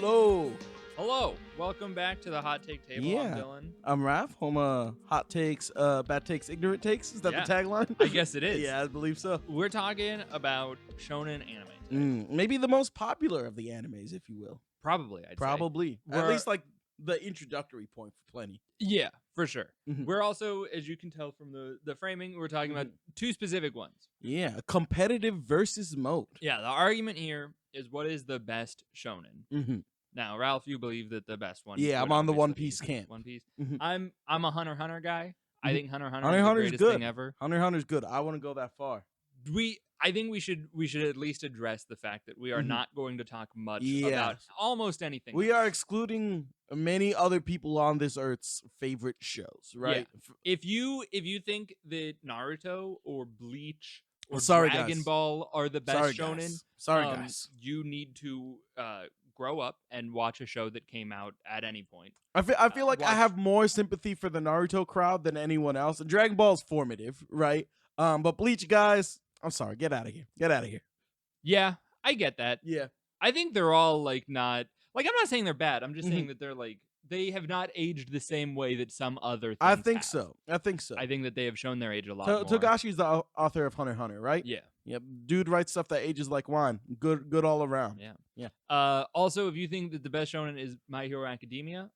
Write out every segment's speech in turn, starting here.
Hello. Hello. Welcome back to the Hot Take Table. Yeah. I'm Dylan. I'm Raph. Home hot takes, bad takes, ignorant takes. Is that Yeah. the tagline? I guess it is. Yeah, I believe so. We're talking about shonen anime today. Maybe the most popular of the animes, if you will. Probably, I'd say. Probably. At least like the introductory point for plenty. Yeah, for sure. Mhm. We're also, as you can tell from the framing, we're talking about two specific ones. Yeah, competitive versus mode. Yeah, the argument here is what is the best shonen. Mm-hmm. Now, Ralph, you believe that the best one. Yeah, would I'm on the obviously One be Piece camp. One Piece. Mhm. I'm a Hunter x Hunter guy. I think Hunter x Hunter Hunter is x the Hunter's greatest good. thing ever. Hunter x Hunter's good. I wouldn't go that far. I think we should at least address the fact that we are not going to talk much about almost anything. We are excluding many other people on this earth's favorite shows, right? Yeah. If you think that Naruto or Bleach or Sorry, Dragon guys. Ball are the best shonen, guys. Sorry, guys. you need to grow up and watch a show that came out at any point. I feel like I have more sympathy for the Naruto crowd than anyone else. And Dragon Ball is formative, right? But Bleach, guys, I'm sorry. Get out of here. Get out of here. Yeah, I get that. Yeah. I think they're all not I'm not saying they're bad. I'm just saying that they're they have not aged the same way that some other things I think have. so. I think so. I think that they have shown their age a lot more. Togashi's the author of Hunter x Hunter, right? Yeah. Yep. Dude writes stuff that ages like wine. Good all around. Yeah. Yeah. Also, if you think that the best shonen is My Hero Academia,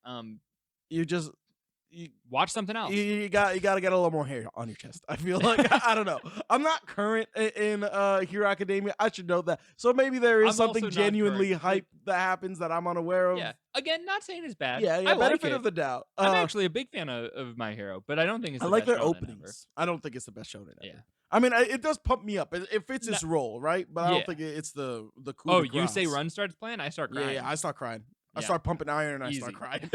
You watch something else. You got to get a little more hair on your chest. I feel like I don't know. I'm not current in Hero Academia. I should know that. So maybe there is something genuinely hype that happens that I'm unaware of. Yeah. Again, not saying it's bad. Yeah. I Benefit like of the doubt. I'm actually a big fan of My Hero, but I don't think it's. I like the their best shonen openings. ever. I don't think it's the best shonen ever. Yeah. I mean, it does pump me up. It fits its role, right? But I don't think it's the cool. Oh, you say Run starts playing, I start crying. Yeah, I start crying. I Yeah. start pumping iron and I Easy. start crying.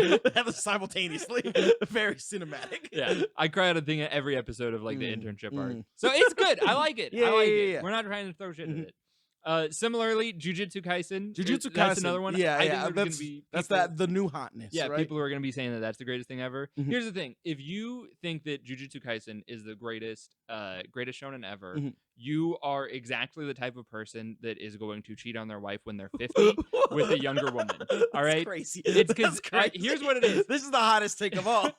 Simultaneously. Very cinematic. Yeah, I cry at a thing at every episode of the internship arc. So it's good. I like it. I like it. We're not trying to throw shit at it. Similarly, Jujutsu Kaisen. That's another one. Yeah, that's the new hotness. Yeah, right? people who are going to be saying that that's the greatest thing ever. Here's the thing: if you think that Jujutsu Kaisen is the greatest shonen ever, you are exactly the type of person that is going to cheat on their wife when they're 50 with a younger woman. All right, crazy. It's because here's what it is. This is the hottest take of all.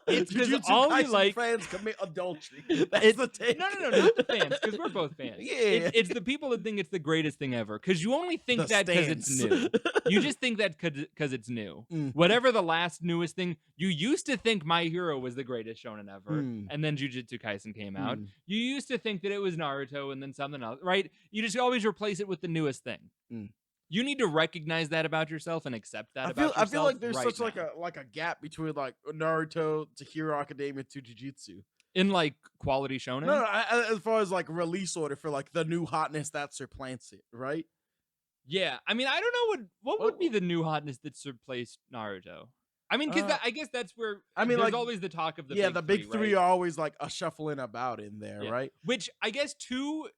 It's because all you like fans commit adultery. That's the take. No, not the fans, because we're both fans. Yeah, it's the people that think it's the greatest thing ever, because you only think that because it's new. You just think that because it's new. Whatever the last newest thing, you used to think My Hero was the greatest shonen ever, and then Jujutsu Kaisen came out. You used to think that it was Naruto and then something else, right? You just always replace it with the newest thing. You need to recognize that about yourself and accept that about yourself. I feel like there's such like a gap between like Naruto to Hero Academia to Jujutsu. In like quality shonen? No, as far as like release order for like the new hotness that supplants it, right? Yeah, I mean, I don't know what would be the new hotness that replaced Naruto. I mean, because I guess that's where there's always the talk of the big three are always like a shuffling about in there, right? Which I guess to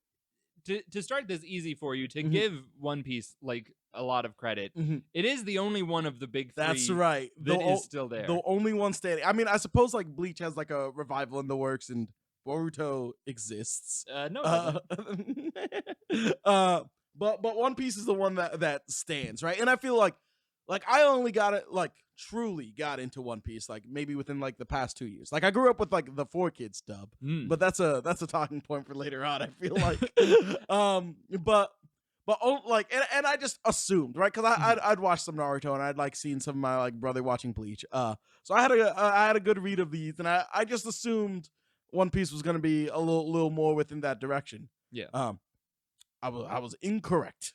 start this easy for you, to give One Piece like a lot of credit, it is the only one of the big three. That's right. That is still there. The only one standing. I mean, I suppose like Bleach has like a revival in the works, and Boruto exists. No. But One Piece is the one that stands, right? And I feel like I only got it truly got into One Piece like maybe within like the past 2 years. Like I grew up with like the 4Kids dub, but that's a talking point for later on. I feel like, but and I just assumed, right? Because I'd watched some Naruto and I'd like seen some of my like brother watching Bleach. So I had a good read of these, and I just assumed One Piece was gonna be a little more within that direction. Yeah. I was incorrect.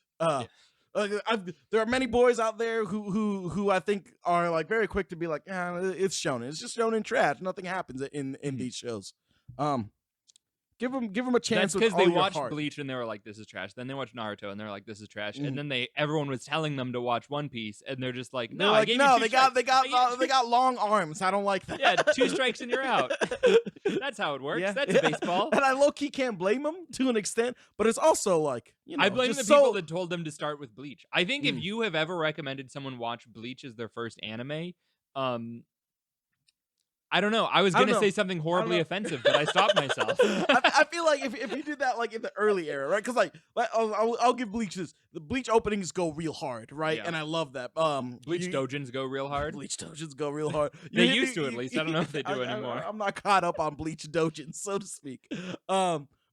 There are many boys out there who I think are like very quick to be like, it's shonen. It's just shonen trash. Nothing happens in these shows. Give them a chance. That's because they watched Bleach and they were like, "This is trash." Then they watched Naruto and they were like, "This is trash." And then everyone was telling them to watch One Piece, and they're just like, "No, they got long arms. I don't like that." Yeah, 2 strikes and you're out. That's how it works. Yeah, That's baseball. And I low key can't blame them to an extent, but it's also like I blame the people that told them to start with Bleach. I think if you have ever recommended someone watch Bleach as their first anime, I don't know. I was gonna say something horribly offensive, but I stopped myself. I feel like if you did that like in the early era, right? Because like I'll give Bleach this. The Bleach openings go real hard, right? Yeah. And I love that. Bleach dojins go real hard. Bleach dojins go real hard. They used to, at least. I don't know if they do anymore. I'm not caught up on Bleach dojins, so to speak.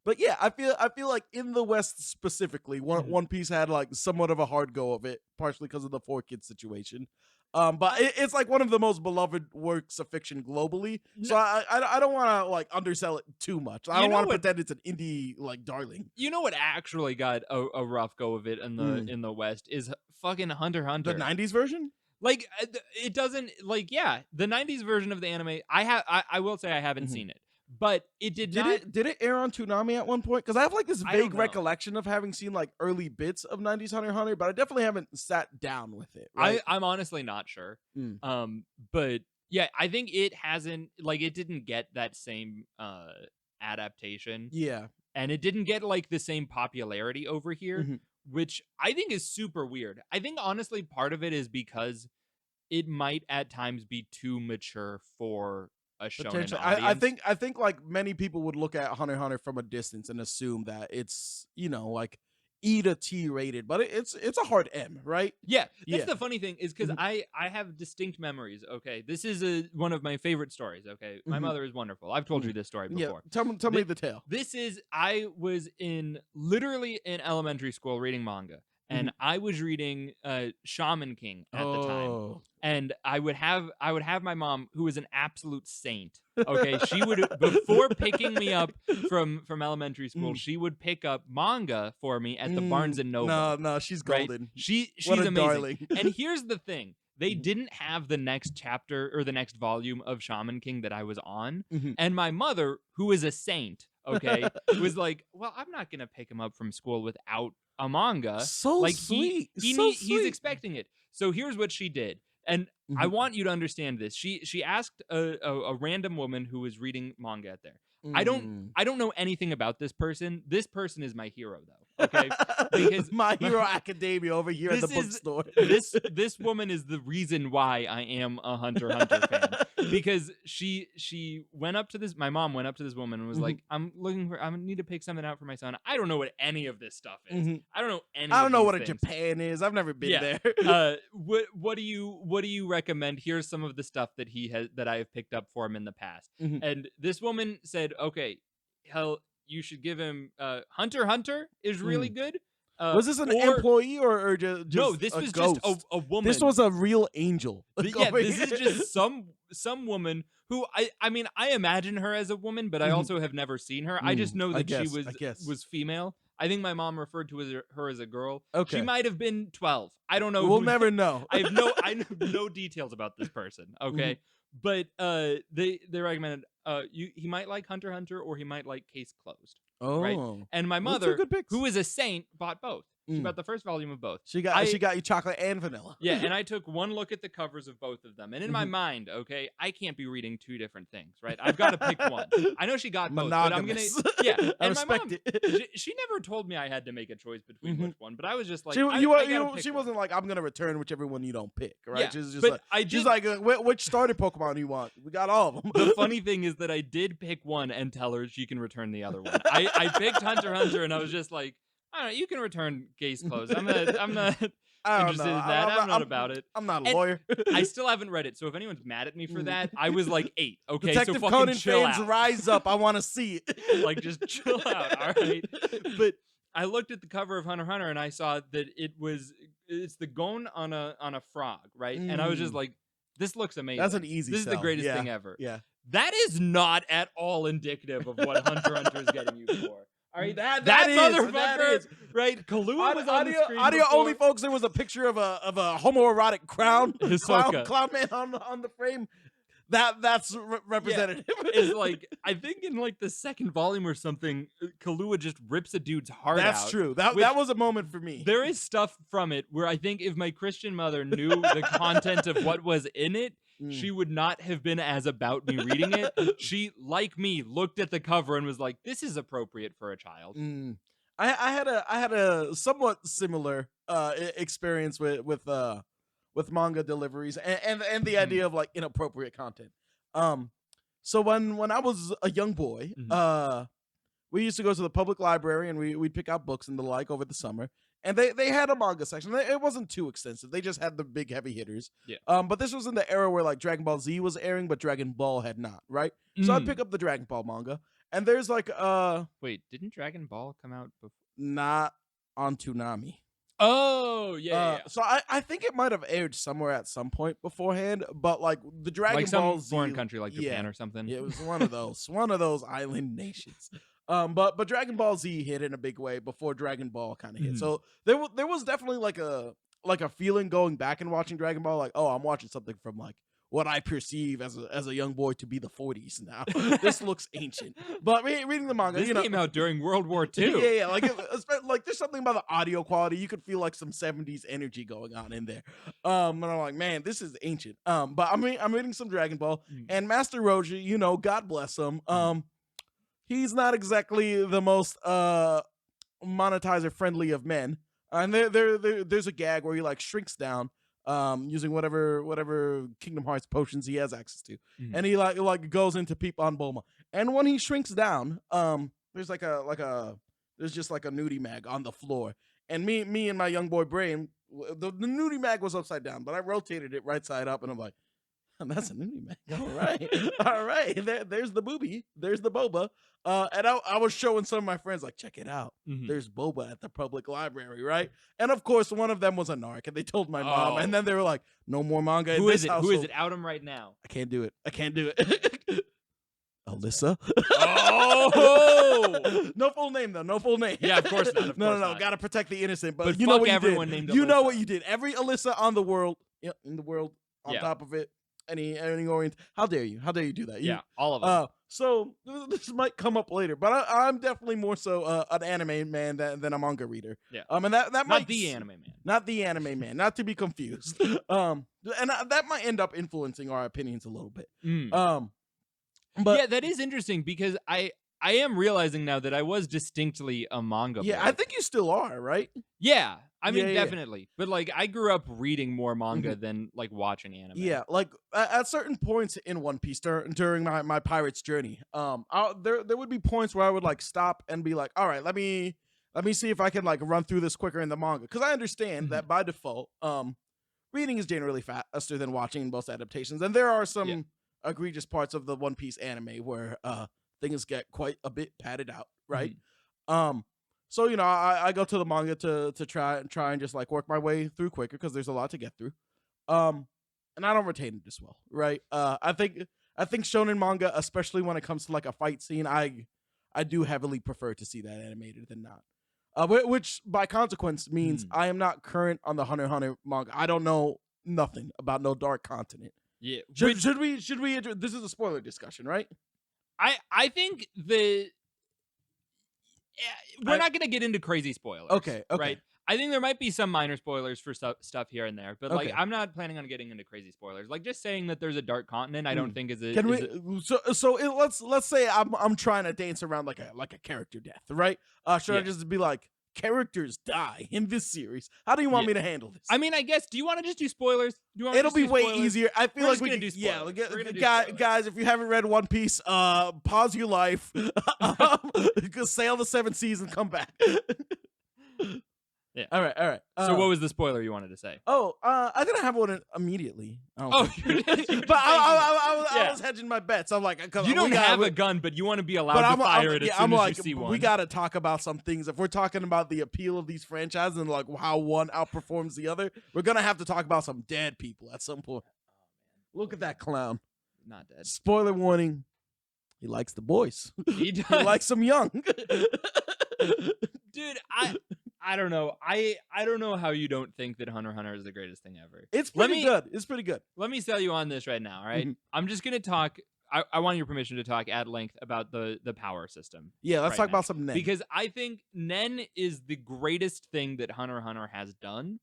But yeah, I feel like in the West specifically, One Piece had like somewhat of a hard go of it, partially because of the 4Kids situation. But it's like one of the most beloved works of fiction globally. So I don't want to like undersell it too much. I don't want to pretend it's an indie like darling. You know what actually got a rough go of it in the West is fucking Hunter x Hunter. The 90s version? Like it doesn't like the 90s version of the anime. I will say I haven't seen it. But it did it air on Toonami at one point? Because I have like this vague recollection of having seen like early bits of 90s Hunter x Hunter, but I definitely haven't sat down with it. Right? I'm honestly not sure. But yeah, I think it didn't get that same adaptation. Yeah. And it didn't get like the same popularity over here, which I think is super weird. I think honestly part of it is because it might at times be too mature for a shonen audience. I think like many people would look at Hunter x Hunter from a distance and assume that it's, you know, like E to T rated, but it's a hard M, right? Yeah. That's the funny thing is because I have distinct memories. Okay. This is one of my favorite stories. Okay. My mother is wonderful. I've told you this story before. Yeah. Tell me the tale. I was literally in elementary school reading manga. And I was reading Shaman King at the time. And I would have my mom, who was an absolute saint. Okay. She would, before picking me up from elementary school, she would pick up manga for me at the Barnes and Noble. No, she's golden. Right? She's amazing. Darling. And here's the thing. They didn't have the next chapter or the next volume of Shaman King that I was on. And my mother, who is a saint, okay, was like, well, I'm not going to pick him up from school without a manga. So like sweet. He's expecting it. So here's what she did. And I want you to understand this. She asked a random woman who was reading manga out there. I don't know anything about this person. This person is my hero though. Okay? Because My Hero Academia over here at the bookstore. This woman is the reason why I am a Hunter x Hunter fan. Because she went up to this, my mom went up to this woman and was like, I need to pick something out for my son. I don't know what any of this stuff is. I don't know I don't know what a Japan is. I've never been there. What do you recommend? Here's some of the stuff that I have picked up for him in the past. And this woman said, okay, hell, you should give him Hunter x Hunter is really good. Was this an employee or just no? This was ghost? just a woman. This was a real angel. Yeah, this is just some woman who I mean I imagine her as a woman, but I also have never seen her. I just know that she was female. I think my mom referred to her as a girl. Okay, she might have been 12. I don't know. We'll never know. I know no details about this person. Okay, but they recommended he might like Hunter x Hunter or he might like Case Closed. Oh, right. And my mother, who is a saint, bought both. She bought the first volume of both. She got you chocolate and vanilla. Yeah, and I took one look at the covers of both of them, and in my mind, okay, I can't be reading two different things, right? I've got to pick one. I know she got both, but I'm gonna I respect it. She never told me I had to make a choice between which one, but I was just like, she wasn't like I'm gonna return whichever one you don't pick, right? Yeah, she's like, which starter Pokemon you want? We got all of them. The funny thing is that I did pick one and tell her she can return the other one. I picked Hunter x Hunter, and I was just like, I don't know, you can return Case Closed. I'm not interested in that. I'm not about it. I'm not a lawyer. I still haven't read it, so if anyone's mad at me for that, I was like 8. Okay, Detective so fucking Conan chill fans out. rise up. I want to see it. Like, just chill out, all right? But I looked at the cover of Hunter x Hunter, and I saw that it's the Gon on a frog, right? And I was just like, this looks amazing. That's an easy This is the greatest thing ever. Yeah. That is not at all indicative of what Hunter x Hunter is getting you for. All right, that motherfucker is. Right? Kahlua was on the screen audio before. only, folks. There was a picture of a homoerotic clown man on the frame. That's representative. Yeah. Is like, I think in like the second volume or something, Kahlua just rips a dude's heart out. That's true. That was a moment for me. There is stuff from it where I think if my Christian mother knew the content of what was in it, she would not have been as about me reading it. She, like me, looked at the cover and was like, "This is appropriate for a child." I had a somewhat similar experience with manga deliveries and the idea of like inappropriate content. So when I was a young boy, we used to go to the public library and we'd pick out books and the like over the summer. And they had a manga section. It wasn't too extensive. They just had the big heavy hitters. Yeah. But this was in the era where like Dragon Ball Z was airing, but Dragon Ball had not, right? So I'd pick up the Dragon Ball manga. And there's like wait, didn't Dragon Ball come out before? Not on Toonami. Oh, yeah. So I think it might have aired somewhere at some point beforehand, but like the Dragon like Ball some Z, foreign country like Japan or something. Yeah, it was one of those island nations. But Dragon Ball Z hit in a big way before Dragon Ball kind of hit. So there was definitely like a feeling going back and watching Dragon Ball, like, oh, I'm watching something from like what I perceive as a young boy to be the 40s now. This looks ancient. But reading the manga, this came out during World War II. Yeah. Like there's something about the audio quality. You could feel like some 70s energy going on in there. And I'm like, man, this is ancient. But I'm reading some Dragon Ball, and Master Roshi, God bless him. He's not exactly the most monetizer friendly of men. And there's a gag where he like shrinks down using whatever Kingdom Hearts potions he has access to. And he like goes into peep on Bulma. And when he shrinks down, there's there's just like a nudie mag on the floor. And me and my young boy brain, the nudie mag was upside down, but I rotated it right side up, and I'm like, that's a nudie mag. All right. There's the booby. There's the boba. And I was showing some of my friends, like, check it out. There's boba at the public library, right? And of course, one of them was a narc, and they told my mom. And then they were like, no more manga. Who is it? Who is it? Out him right now. I can't do it. Alyssa. Oh, no full name though. No full name. Yeah, of course not. No. Gotta protect the innocent. But you know what everyone you did. Named you Alyssa. know what you did. Every Alyssa on the world, in the world, on Yeah. top of it. Any orient. How dare you? How dare you do that? Yeah, all of them. So this might come up later, but I'm definitely more so an anime man than a manga reader. Yeah. And that not might the anime man. Not the anime man. Not to be confused. And that might end up influencing our opinions a little bit. But yeah, that is interesting because I am realizing now that I was distinctly a manga boy. I think you still are, right? Yeah. I mean, Yeah. definitely. But like, I grew up reading more manga than like watching anime. Yeah, like at certain points in One Piece during my pirate's journey, there would be points where I would like stop and be like, all right, let me see if I can like run through this quicker in the manga, because I understand that by default, reading is generally faster than watching in most adaptations, and there are some egregious parts of the One Piece anime where things get quite a bit padded out, right? So I go to the manga to try and just like work my way through quicker, because there's a lot to get through, and I don't retain it as well, right? I think shonen manga, especially when it comes to like a fight scene, I do heavily prefer to see that animated than not, which by consequence means I am not current on the Hunter x Hunter manga. I don't know nothing about no Dark Continent. Yeah. Should we this is a spoiler discussion, right? I think we're not going to get into crazy spoilers. Okay. Right? I think there might be some minor spoilers for stuff here and there, but like I'm not planning on getting into crazy spoilers. Like just saying that there's a dark continent, I don't think is a. Let's say I'm trying to dance around like a character death, right? Should I just be like, characters die in this series? How do you want me to handle this? I mean, I guess. Do you want to just do spoilers? It'll be way easier. I feel like we can do spoilers. Guys, if you haven't read One Piece, pause your life, sail the 7 seas and come back. Yeah. All right. So what was the spoiler you wanted to say? I didn't have one immediately. But I was hedging my bets. I'm like, you don't have a gun, but you want to be allowed to fire it as soon as you see one. We got to talk about some things. If we're talking about the appeal of these franchises and like how one outperforms the other, we're gonna have to talk about some dead people at some point. Look at that clown. Not dead. Spoiler warning. He likes the boys. He does. He likes them young. Dude, I don't know. I don't know how you don't think that Hunter x Hunter is the greatest thing ever. It's pretty good. It's pretty good. Let me sell you on this right now, all right? I'm just going to talk. I want your permission to talk at length about the power system. Yeah, let's talk about some Nen. Because I think Nen is the greatest thing that Hunter x Hunter has done.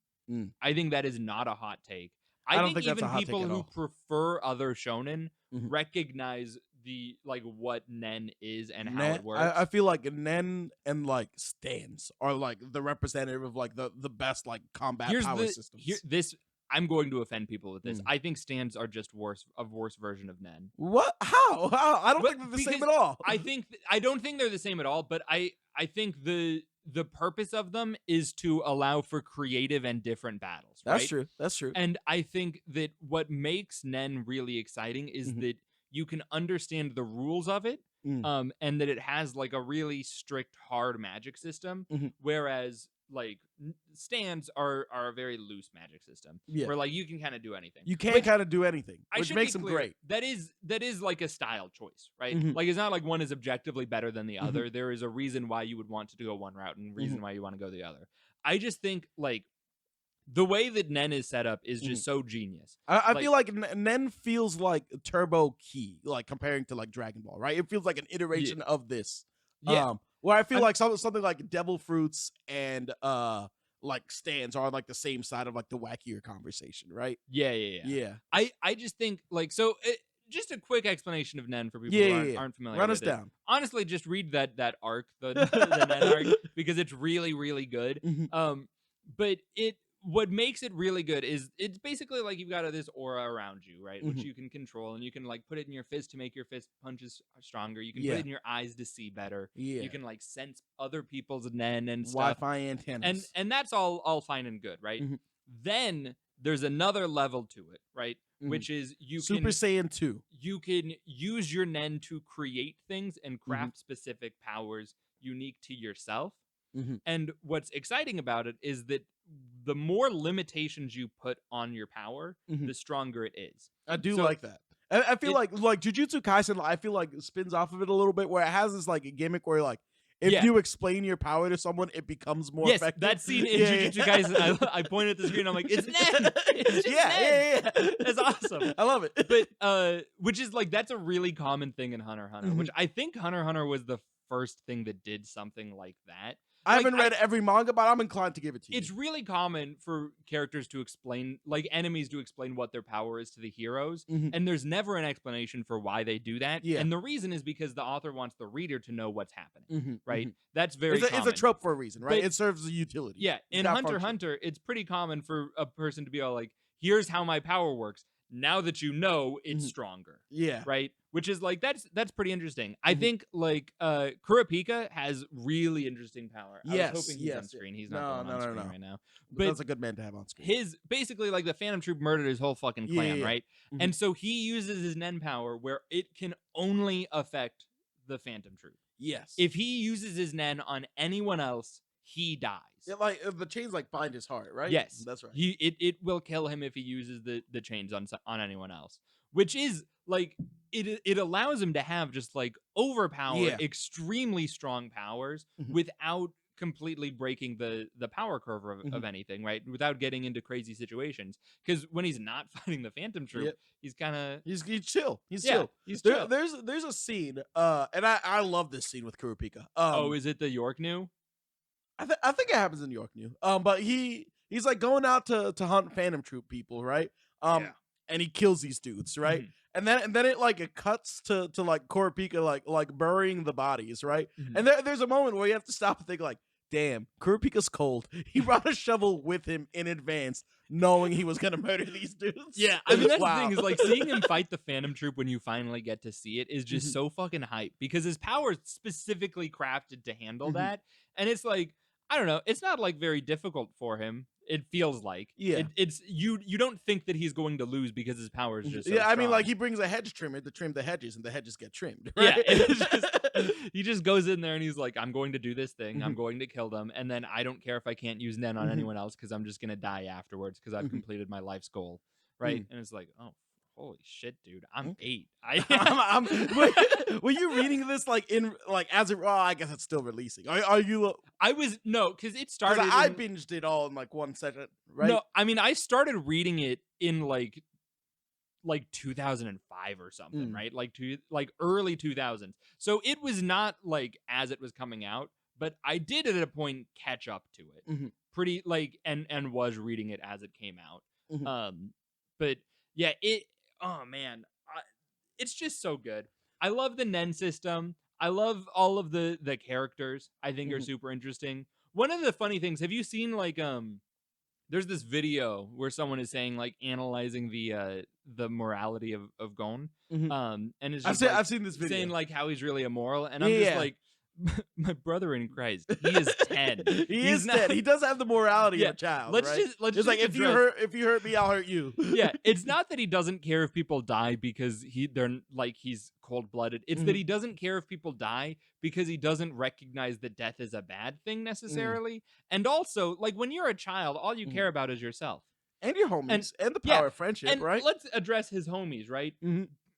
I think that is not a hot take. I think even people who prefer other shonen recognize the like what Nen is and how it works. I feel like Nen and like Stans are like the representative of like the best like combat power systems. I'm going to offend people with this. I think stands are just worse version of Nen. What? How? I don't think they're the same at all. I don't think they're the same at all, but I think the purpose of them is to allow for creative and different battles, right? That's true. And I think that what makes Nen really exciting is that you can understand the rules of it, and that it has like a really strict, hard magic system, whereas like stands are a very loose magic system, where like you can kind of do anything. You can kind of do anything, which makes them great. That is like a style choice, right? Like it's not like one is objectively better than the other. There is a reason why you would want to go one route and reason why you want to go the other. I just think like the way that Nen is set up is just so genius. I feel like Nen feels like Turbo Key, like comparing to like Dragon Ball, right? It feels like an iteration of this. Yeah. Where I feel like something like Devil Fruits and like stands are on like the same side of like the wackier conversation, right? Yeah. I just think like just a quick explanation of Nen for people who aren't familiar. Run with us down. Honestly, just read that arc, the Nen arc, because it's really, really good. But what makes it really good is it's basically like you've got this aura around you, right? Which you can control, and you can like put it in your fist to make your fist punches stronger. You can put it in your eyes to see better. You can like sense other people's Nen and stuff. Wi-Fi antennas. And that's all fine and good, right? Then there's another level to it, right? Which is Super Saiyan 2. You can use your Nen to create things and craft specific powers unique to yourself. And what's exciting about it is that the more limitations you put on your power, the stronger it is. I do like that. I feel like Jujutsu Kaisen, I feel like spins off of it a little bit, where it has this like a gimmick where like if you explain your power to someone, it becomes more effective. That scene in Jujutsu Kaisen, I pointed at the screen, I'm like, it's Nen! It's just Nen! That's awesome. I love it. But which is like, that's a really common thing in Hunter x Hunter, which I think Hunter x Hunter was the first thing that did something like that. I haven't read every manga, but I'm inclined to give it to you. It's really common for characters to explain, like enemies to explain what their power is to the heroes, and there's never an explanation for why they do that. And the reason is because the author wants the reader to know what's happening, right? That's very common. It's a trope for a reason, right? It serves a utility. Yeah, in Hunter x Hunter, it's pretty common for a person to be all like, here's how my power works. Now that you know, it's stronger. Yeah. Right? Which is like, that's pretty interesting. I think like Kurapika has really interesting power. I was hoping he's on screen. He's not on screen right now. But that's a good man to have on screen. His basically like the Phantom Troop murdered his whole fucking clan, right? And so he uses his Nen power where it can only affect the Phantom Troop. Yes. If he uses his Nen on anyone else, he dies. Yeah, like the chains like bind his heart, right? Yes, that's right. It will kill him if he uses the chains on anyone else, which is like it allows him to have just like overpowered, extremely strong powers without completely breaking the power curve of anything, right? Without getting into crazy situations. Because when he's not fighting the Phantom Troop, he's kind of he's chill. He's chill. There's a scene, and I love this scene with Kurapika. Is it the York New? I think it happens in York New. But he's like going out to hunt Phantom Troop people, right? And he kills these dudes, right? And then it cuts to like Kurapika like burying the bodies, right? And there's a moment where you have to stop and think like, damn, Kurapika's cold. He brought a shovel with him in advance, knowing he was gonna murder these dudes. Yeah, I mean that's the thing is like seeing him fight the Phantom Troop when you finally get to see it is just so fucking hype because his power is specifically crafted to handle that, and it's like I don't know, it's not like very difficult for him. It feels like it's you don't think that he's going to lose because his power is just so strong. I mean like he brings a hedge trimmer to trim the hedges and the hedges get trimmed, right? He just goes in there and he's like, I'm going to do this thing, I'm going to kill them, and then I don't care if I can't use Nen on anyone else because I'm just gonna die afterwards because I've completed my life's goal, right? And it's like, oh holy shit, dude, I'm 8. Were you reading this like in like as it? Oh, I guess it's still releasing. Are you? I was because it started. I binged it all in like one session, right? No, I mean I started reading it in like 2005 or something, right? Like early 2000s. So it was not like as it was coming out, but I did at a point catch up to it, pretty like and was reading it as it came out. But yeah, oh man, it's just so good. I love the Nen system. I love all of the characters. I think are super interesting. One of the funny things, have you seen like there's this video where someone is saying like analyzing the morality of Gon, and it's just I've seen this video saying like how he's really immoral, and Yeah, I'm just yeah. like, my brother in Christ, he is 10. He's 10. He does have the morality Yeah, of a child. let's right? just It's just like if you hurt me, I'll hurt you. yeah, it's not that he doesn't care if people die because he's cold-blooded. It's that he doesn't care if people die because he doesn't recognize that death is a bad thing necessarily. And also, like when you're a child, all you care about is yourself and your homies and the power of friendship, and right? let's address his homies, right?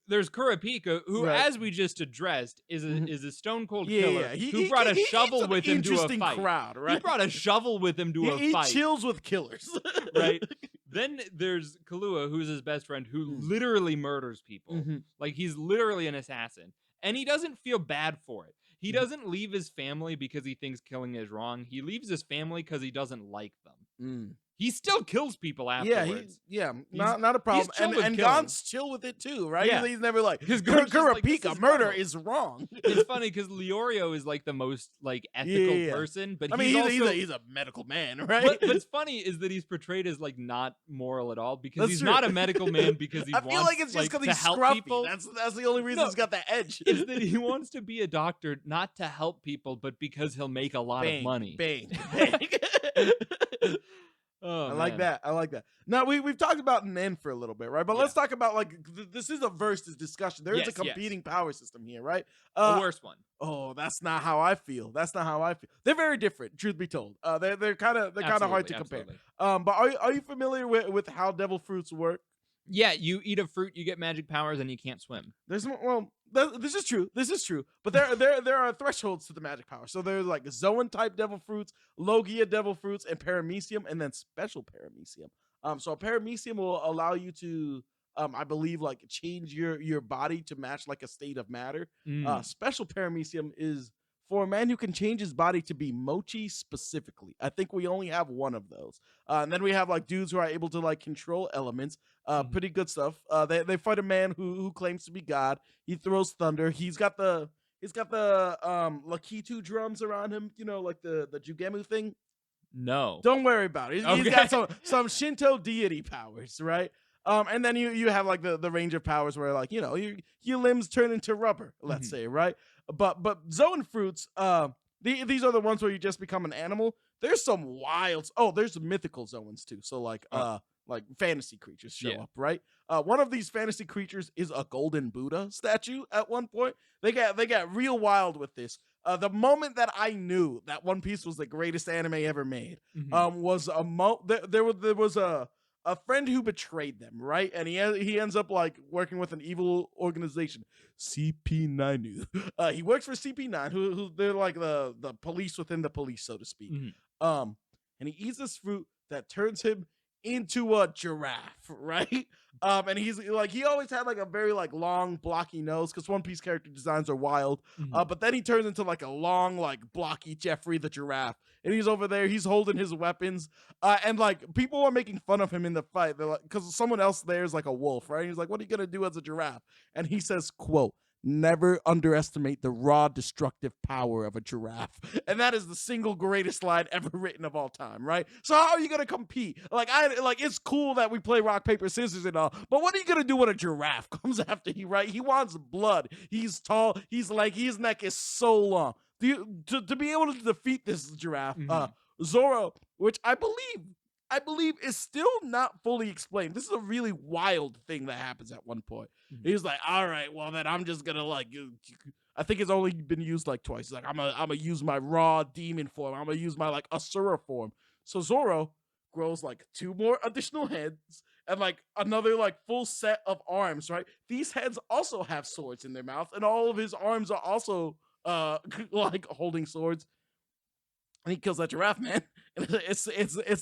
There's Kurapika, who, as we just addressed, is a stone cold killer who brought a shovel with him to a fight. Crowd, right? He brought a shovel with him to a fight. He chills with killers, right? Then there's Kahlua, who's his best friend, who literally murders people. Like he's literally an assassin, and he doesn't feel bad for it. He doesn't leave his family because he thinks killing is wrong. He leaves his family because he doesn't like them. He still kills people afterwards. Not a problem. And Gon's chill with it too, right? Yeah. He's never like, Kurapika, like, murder is wrong. It's funny because Leorio is like the most like ethical person, but he's a medical man, right? What's funny is that he's portrayed as like not moral at all because he's not a medical man because he I feel like it's just because he's help scruffy. people. That's the only reason he's got that edge. It's that he wants to be a doctor not to help people, but because he'll make a lot of money. Bang. Oh, I like that. Now we've talked about Nen for a little bit, right? But let's talk about like this is a versus discussion. There is a competing power system here, right? The worst one. Oh, that's not how I feel. They're very different, truth be told. They're kind of hard to compare. But are you familiar with how devil fruits work? Yeah, you eat a fruit, you get magic powers, and you can't swim. This is true. But there are thresholds to the magic power. So there's like Zoan type devil fruits, Logia devil fruits, and Paramecium, and then special Paramecium. So a Paramecium will allow you to, I believe, like change your body to match like a state of matter. Special Paramecium is for a man who can change his body to be mochi specifically. I think we only have one of those. And then we have like dudes who are able to like control elements. Pretty good stuff. They fight a man who claims to be God. He throws thunder. He's got the Lakitu drums around him, you know, like the Jugemu thing. No. Don't worry about it. He's got some Shinto deity powers, right? And then you have like the range of powers where like, you know, your limbs turn into rubber, let's say, right? But Zoan fruits, these are the ones where you just become an animal. There's some wilds. Oh, there's mythical Zoans too. So like fantasy creatures show up, right? One of these fantasy creatures is a golden Buddha statue at one point. They got real wild with this. The moment that I knew that One Piece was the greatest anime ever made, was there was a friend who betrayed them, right? And he ends up like working with an evil organization, CP9. He works for CP9, who they're like the police within the police, so to speak. And he eats this fruit that turns him into a giraffe, right? And he's like, he always had like a very like long blocky nose because One Piece character designs are wild. But then he turns into like a long like blocky Jeffrey the giraffe, and he's over there, he's holding his weapons, and like people are making fun of him in the fight. They're like, because someone else there is like a wolf, right? And he's like, what are you gonna do as a giraffe? And he says, quote, "Never underestimate the raw destructive power of a giraffe." And that is the single greatest line ever written of all time, right? So how are you gonna compete? Like it's cool that we play rock, paper, scissors and all, but what are you gonna do when a giraffe comes after you, right? He wants blood. He's tall. He's like, his neck is so long. To be able to defeat this giraffe, Zoro, which I believe is still not fully explained. This is a really wild thing that happens at one point. He's like, all right, well then I'm just gonna like, I think it's only been used like twice. He's like, I'm gonna use my raw demon form. I'm gonna use my like Asura form. So Zoro grows like 2 more additional heads and like another like full set of arms, right? These heads also have swords in their mouth, and all of his arms are also like holding swords. And he kills that giraffe, man. It's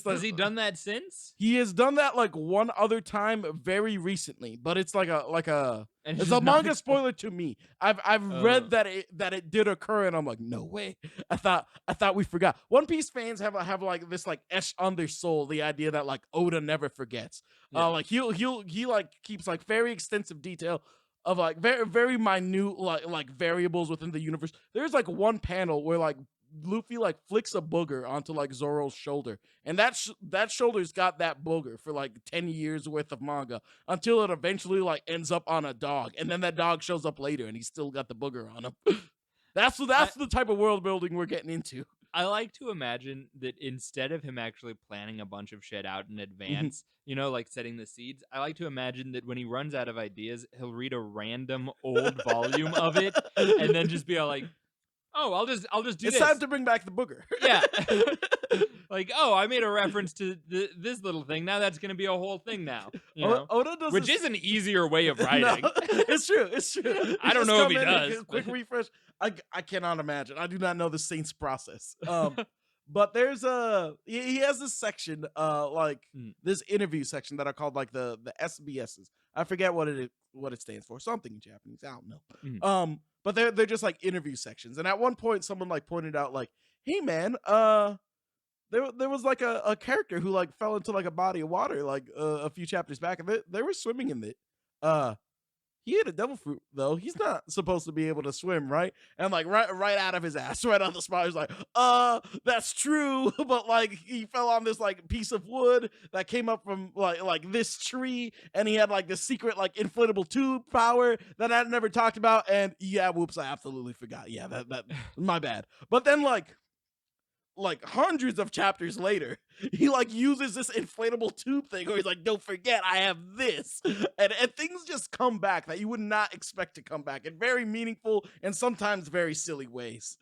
Has he done that since? He has done that like one other time very recently, but it's like a it's a manga spoiler to me. I've read that it did occur, and I'm like, no way. I thought we forgot. One Piece fans have like this like etched on their soul the idea that like Oda never forgets. Like he like keeps like very extensive detail of like very very minute like variables within the universe. There's like one panel where like Luffy like flicks a booger onto like Zoro's shoulder, and that shoulder's got that booger for like 10 years worth of manga until it eventually like ends up on a dog, and then that dog shows up later and he's still got the booger on him. That's the type of world building we're getting into. I like to imagine that instead of him actually planning a bunch of shit out in advance, like setting the seeds, I like to imagine that when he runs out of ideas, he'll read a random old volume of it and then just be like, oh, I'll just do it's this. time to bring back the booger. Yeah. Like, oh, I made a reference to this little thing. Now that's going to be a whole thing now. Oda does which is an easier way of writing. No, it's true. I don't know if he does. Quick refresh. I cannot imagine. I do not know the Saints process. But there's he has this section, this interview section that are called like the SBSs. I forget what it stands for. Something in Japanese. I don't know. But they're just like interview sections. And at one point, someone like pointed out like, hey man, there was like a character who like fell into like a body of water like a few chapters back, and they were swimming in it. He ate a devil fruit though. He's not supposed to be able to swim, right? And like right out of his ass, right on the spot, he's like, that's true, but like he fell on this like piece of wood that came up from like this tree, and he had like this secret like inflatable tube power that I'd never talked about, and yeah, whoops, I absolutely forgot. Yeah, that my bad. But then like hundreds of chapters later, he like uses this inflatable tube thing where he's like, don't forget, I have this. And things just come back that you would not expect to come back in very meaningful and sometimes very silly ways.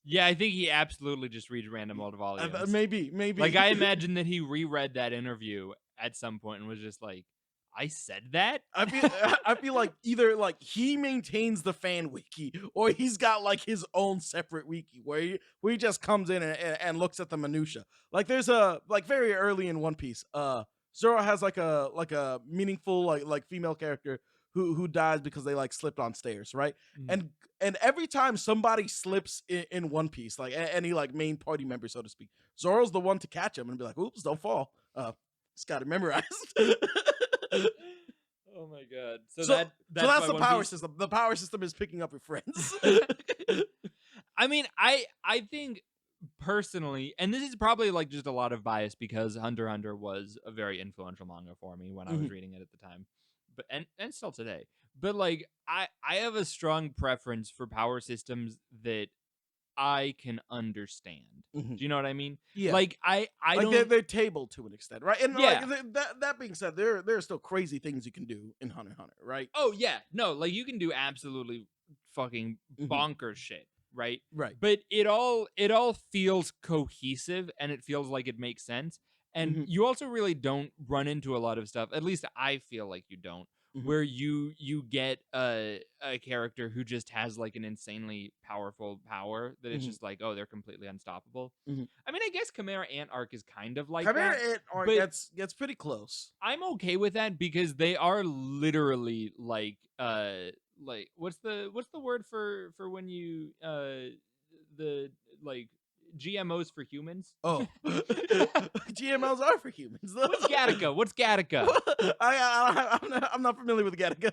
Yeah, I think he absolutely just reads random old volumes. Maybe. Like, I imagine that he reread that interview at some point and was just like, I said that? I feel like either like he maintains the fan wiki or he's got like his own separate wiki where he just comes in and looks at the minutia. Like there's like very early in One Piece, Zoro has like a meaningful like female character who dies because they like slipped on stairs, right? And every time somebody slips in One Piece, like any like main party member, so to speak, Zoro's the one to catch him and be like, oops, don't fall. It's got it memorized. Oh my god! So that's the power system. The power system is picking up your friends. I mean, I think personally, and this is probably like just a lot of bias because Hunter x Hunter was a very influential manga for me when I was reading it at the time, but and still today. But like, I have a strong preference for power systems that I can understand. Do you know what I mean? Yeah. Like I like don't. They're tabled to an extent, right? And yeah. like that being said, there are still crazy things you can do in Hunter x Hunter, right? Oh yeah, no, like you can do absolutely fucking bonkers shit, right? Right. But it all feels cohesive and it feels like it makes sense. And you also really don't run into a lot of stuff. At least I feel like you don't. Where you get a character who just has like an insanely powerful power that it's just like, oh, they're completely unstoppable. I mean, I guess Chimera Ant arc is kind of like Chimera that. Ant arc gets pretty close. I'm okay with that because they are literally like what's the word for when you the like GMOs for humans? Oh, GMOs are for humans. What's Gattaca? I'm not familiar with Gattaca.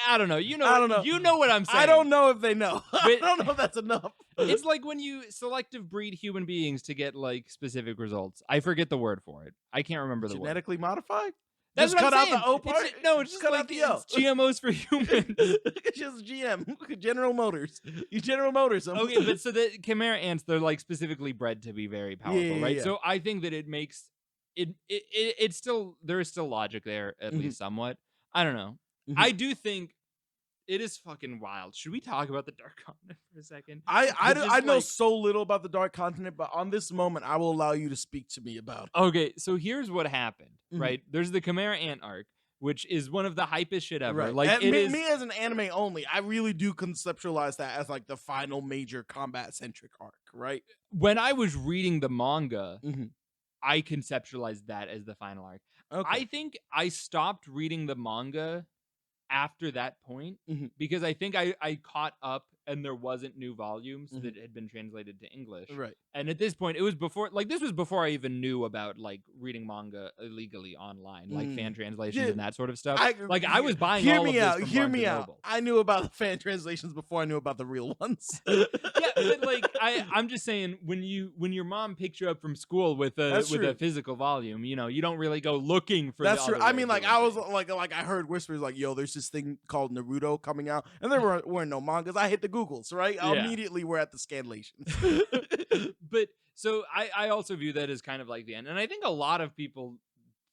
I don't know. I don't know. You know what I'm saying. I don't know if they know. I don't know if that's enough. It's like when you selective breed human beings to get like specific results. I forget the word for it. I can't remember the word. Genetically modified? That's just what cut I'm saying. out the O part? It's just cut like out the O. It's GMOs for humans. It's just GM. General Motors. You General Motors them. Okay, but so the Chimera Ants, they're like specifically bred to be very powerful, right? Yeah. So I think that it makes it's still, there is still logic there, at least somewhat. I don't know. I do think it is fucking wild. Should we talk about the Dark Continent for a second? I know so little about the Dark Continent, but on this moment, I will allow you to speak to me about it. Okay, so here's what happened, right? There's the Chimera Ant arc, which is one of the hypest shit ever. Right. Like, and it me as an anime only, I really do conceptualize that as like the final major combat-centric arc, right? When I was reading the manga, I conceptualized that as the final arc. Okay. I think I stopped reading the manga after that point because I think I caught up and there wasn't new volumes that had been translated to English. Right. And at this point, it was before, like, this was before I even knew about, like, reading manga illegally online, like fan translations and that sort of stuff. I was buying all of this from Hear Barnes me and out. Noble. I knew about the fan translations before I knew about the real ones. Yeah, but like I'm just saying, when your mom picks you up from school with a physical volume, you know, you don't really go looking for. That's the true. Other I mean, like, I was things. like I heard whispers like, "Yo, there's this thing called Naruto coming out," and there weren't no mangas. I hit the Googles, right? Yeah. Immediately, we're at the scanlations. But so I also view that as kind of like the end, and I think a lot of people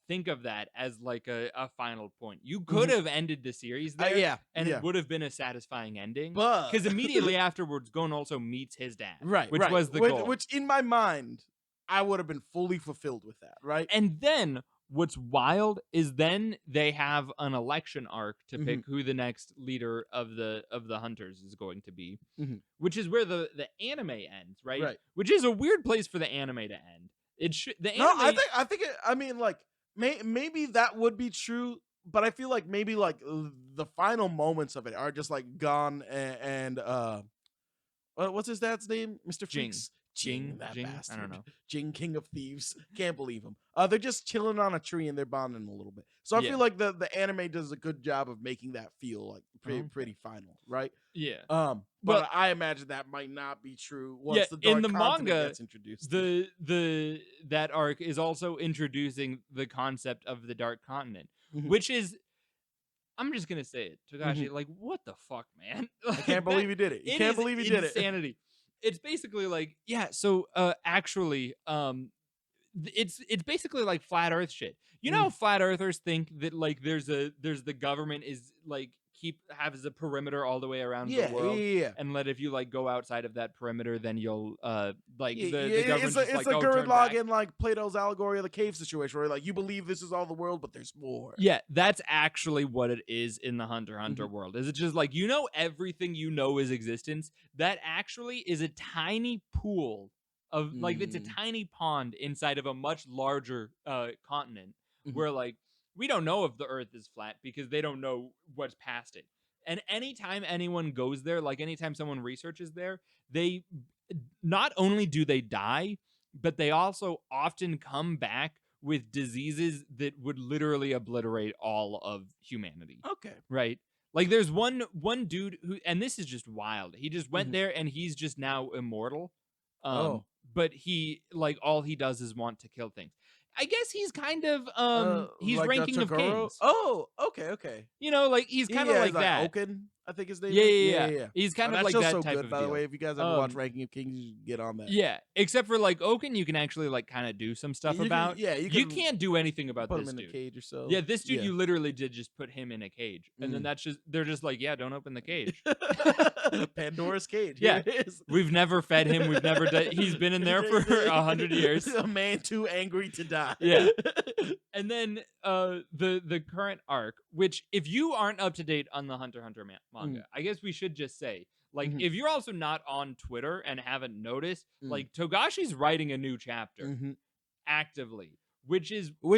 think of that as like a final point. You could have ended the series there, it would have been a satisfying ending. Because immediately afterwards, Gon also meets his dad, which was the goal. Which in my mind, I would have been fully fulfilled with that, right? And then what's wild is then they have an election arc to pick who the next leader of the hunters is going to be, which is where the anime ends, right? Which is a weird place for the anime to end. It should I think I mean, like, maybe that would be true, but I feel like maybe like the final moments of it are just like Gon and what's his dad's name? Mr. Freaks? Jing, that bastard. I don't know. Jing, King of Thieves. Can't believe him. They're just chilling on a tree and they're bonding a little bit. So I feel like the anime does a good job of making that feel like pretty final, right? Yeah. But I imagine that might not be true once the Dark in the Continent manga gets introduced. That arc is also introducing the concept of the Dark Continent, which is, I'm just gonna say it, Togashi. Like, what the fuck, man? Like, I can't believe he did it. You can't believe he did it. Insanity. It's basically like, so actually, it's basically like flat Earth shit. You know, how flat Earthers think that like there's the government is like has a perimeter all the way around the world, and that if you like go outside of that perimeter, then you'll the government. It's like Gurren Lagann, like Plato's allegory of the cave situation, where like you believe this is all the world, but there's more. Yeah, that's actually what it is in the Hunter x Hunter world. Is it just like, you know, everything you know is existence? That actually is a tiny pool of like, it's a tiny pond inside of a much larger continent where like we don't know if the Earth is flat because they don't know what's past it. And anytime anyone goes there, like anytime someone researches there, they not only do they die, but they also often come back with diseases that would literally obliterate all of humanity. Okay. Right? Like there's one dude who, and this is just wild. He just went there and he's just now immortal. But he, like, all he does is want to kill things. I guess he's kind of he's like ranking of kings. Oh, okay. You know, like he's kind of like that. Oaken, I think his name. Yeah. He's kind of like that so type good, of by deal. the way. If you guys ever watch Ranking of Kings, you get on that. Yeah, except for like Oaken, you can actually like kind of do some stuff about. You can't do anything about put this him in dude. a cage or so. Yeah, this dude, you literally did just put him in a cage, and then they're just like, yeah, don't open the cage. Pandora's cage. Yeah, it is. We've never fed him. We've never done. He's been in there for 100 years. A man too angry to die. Yeah. And then the current arc, which if you aren't up to date on the Hunter x Hunter manga, I guess we should just say, like, if you're also not on Twitter and haven't noticed, like Togashi's writing a new chapter actively, which is for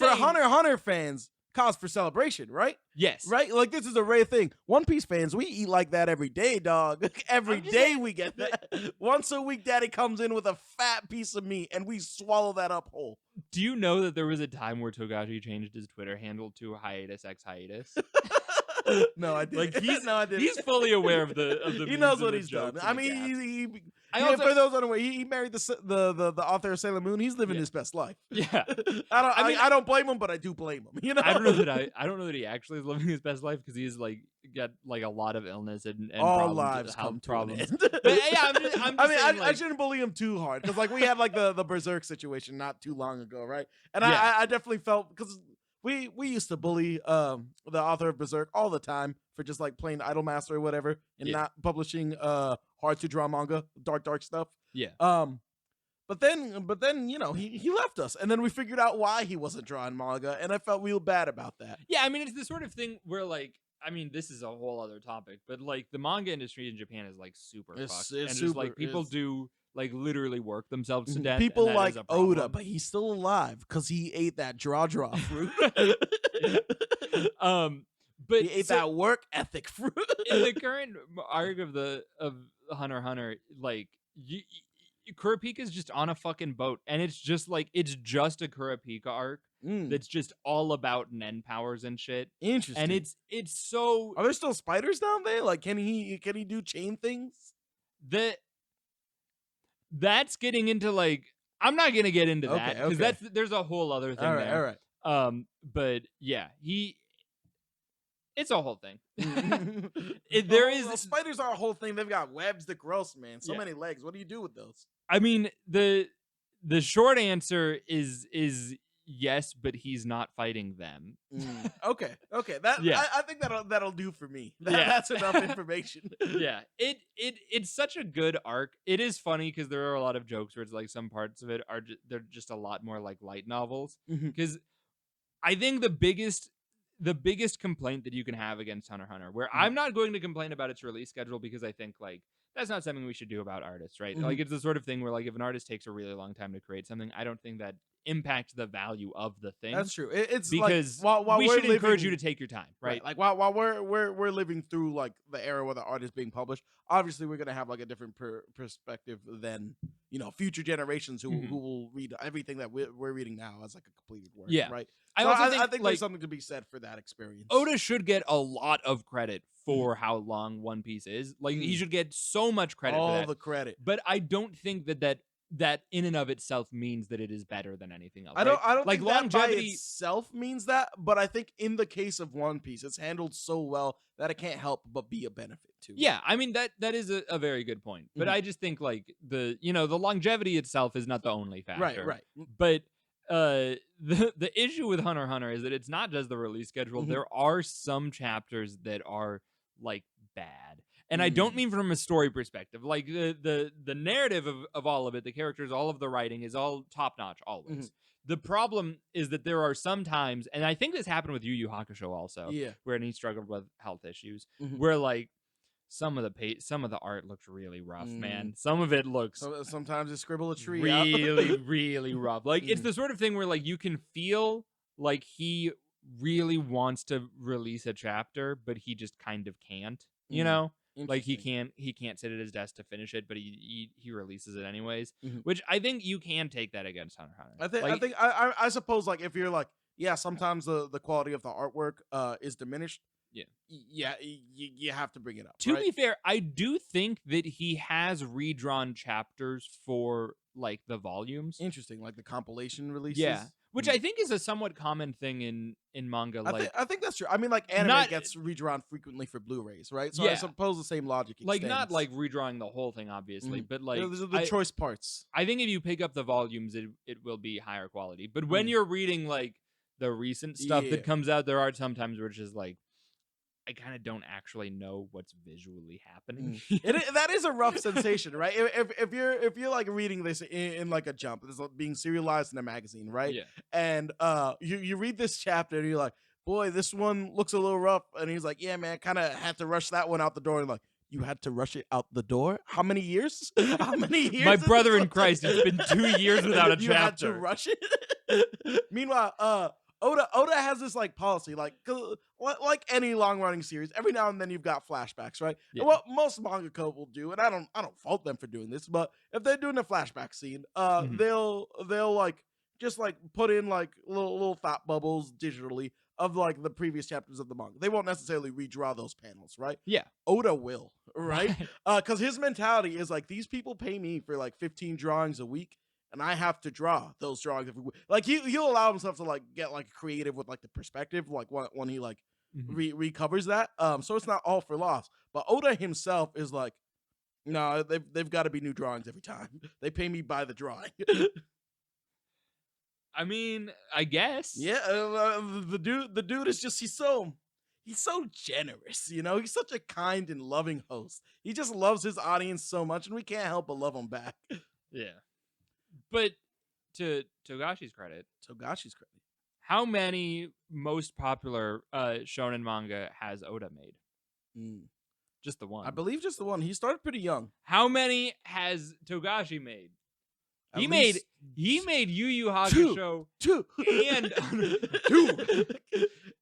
Hunter x Hunter fans, cause for celebration, right? Yes. Right? Like, this is a rare thing. One Piece fans, we eat like that every day, dog. Every day we get that. Once a week, daddy comes in with a fat piece of meat, and we swallow that up whole. Do you know that there was a time where Togashi changed his Twitter handle to hiatus x hiatus? No, I didn't. Like I didn't. He's fully aware of the. He knows what he's done. I mean, for those unaware, he married the author of Sailor Moon. He's living his best life. Yeah, I don't blame him, but I do blame him. You know, I don't know that he actually is living his best life because he's like got like a lot of illness and all problems, lives come to an end. But, yeah, I shouldn't bully him too hard because like we had like the Berserk situation not too long ago, right? And I definitely felt because. We used to bully the author of Berserk all the time for just like playing Idolmaster or whatever and not publishing hard to draw manga, dark stuff. Yeah. But then you know he left us, and then we figured out why he wasn't drawing manga, and I felt real bad about that. Yeah, I mean it's the sort of thing where like. I mean, this is a whole other topic, but like the manga industry in Japan is like super fucked, and just like people do like literally work themselves to death. People like Oda, but he's still alive because he ate that draw fruit. But he ate that work ethic fruit. In the current arc of Hunter x Hunter, like Kurapika is just on a fucking boat, and it's just a Kurapika arc that's just all about Nen powers and shit. Interesting. And it's so. Are there still spiders down there? Like, can he do chain things? That's getting into like. I'm not gonna get into that because there's a whole other thing there. All right. But yeah, it's a whole thing. Spiders are a whole thing. They've got webs. They're gross, man. So many legs. What do you do with those? I mean, the short answer is yes, but he's not fighting them. Okay. I think that'll do for me. That's enough information. Yeah. It's such a good arc. It is funny because there are a lot of jokes where it's like some parts of it they're just a lot more like light novels. Because I think the biggest complaint that you can have against Hunter x Hunter, where I'm not going to complain about its release schedule because I think like that's not something we should do about artists, right? Like it's the sort of thing where like if an artist takes a really long time to create something, I don't think that impacts the value of the thing. That's true. It's because like, while we should encourage you to take your time, right? Like while we're living through like the era where the art is being published, obviously we're gonna have like a different perspective than future generations who will read everything that we're reading now as like a completed work. Yeah, right. So I think there's something to be said for that experience. Oda should get a lot of credit for how long One Piece is. Like he should get so much credit for that. All the credit. But I don't think that in and of itself means that it is better than anything else. I don't like think longevity by itself means that, but I think in the case of One Piece, it's handled so well that it can't help but be a benefit to it. Yeah, I mean that is a very good point. But I just think like the longevity itself is not the only factor. Right. But the issue with Hunter x Hunter is that it's not just the release schedule. There are some chapters that are like bad. And I don't mean from a story perspective. Like the narrative of all of it, the characters, all of the writing is all top notch always. The problem is that there are some times, and I think this happened with Yu Yu Hakusho also, where he struggled with health issues, where like some of the art looks really rough, man. Some of it looks sometimes they scribble a tree really, really rough. Like it's the sort of thing where like you can feel like he really wants to release a chapter, but he just kind of can't, like he can't sit at his desk to finish it, but he releases it anyways, which I think you can take that against Hunter x Hunter. I suppose like if you're like, sometimes the quality of the artwork is diminished. You have to bring it up. To be fair, I do think that he has redrawn chapters for like the volumes. Interesting, like the compilation releases. Yeah, which I think is a somewhat common thing in manga. I think that's true. I mean, like anime gets redrawn frequently for Blu-rays, right? So I suppose the same logic extends. Like not like redrawing the whole thing, obviously, but like the choice parts. I think if you pick up the volumes, it will be higher quality. But when you're reading like the recent stuff that comes out, there are sometimes where it's just like, I kind of don't actually know what's visually happening. That is a rough sensation, right? If you're like reading this in like a Jump, this is being serialized in a magazine, right? Yeah. And you read this chapter and you're like, boy, this one looks a little rough. And he's like, yeah, man, kind of had to rush that one out the door. And like, you had to rush it out the door? How many years? How many years? My brother in Christ, it's been 2 years without a chapter. You had to rush it. Meanwhile, Oda has this like policy, like any long running series. Every now and then you've got flashbacks, right? Yeah. And what most mangaka will do, and I don't fault them for doing this, but if they're doing a flashback scene, they'll like just like put in like little thought bubbles digitally of like the previous chapters of the manga. They won't necessarily redraw those panels, right? Yeah, Oda will, right? Because his mentality is like, these people pay me for like 15 drawings a week, and I have to draw those drawings every week. Like he'll allow himself to like get like creative with like the perspective, like when he like recovers that. So it's not all for loss. But Oda himself is like, no, they've got to be new drawings every time. They pay me by the drawing. I mean, I guess. Yeah, the dude is just he's so generous, He's such a kind and loving host. He just loves his audience so much, and we can't help but love him back. Yeah. But to Togashi's credit, how many most popular shonen manga has Oda made? Just the one. I believe just the one. He started pretty young. How many has Togashi made? He made Yu Yu Hakusho two and two.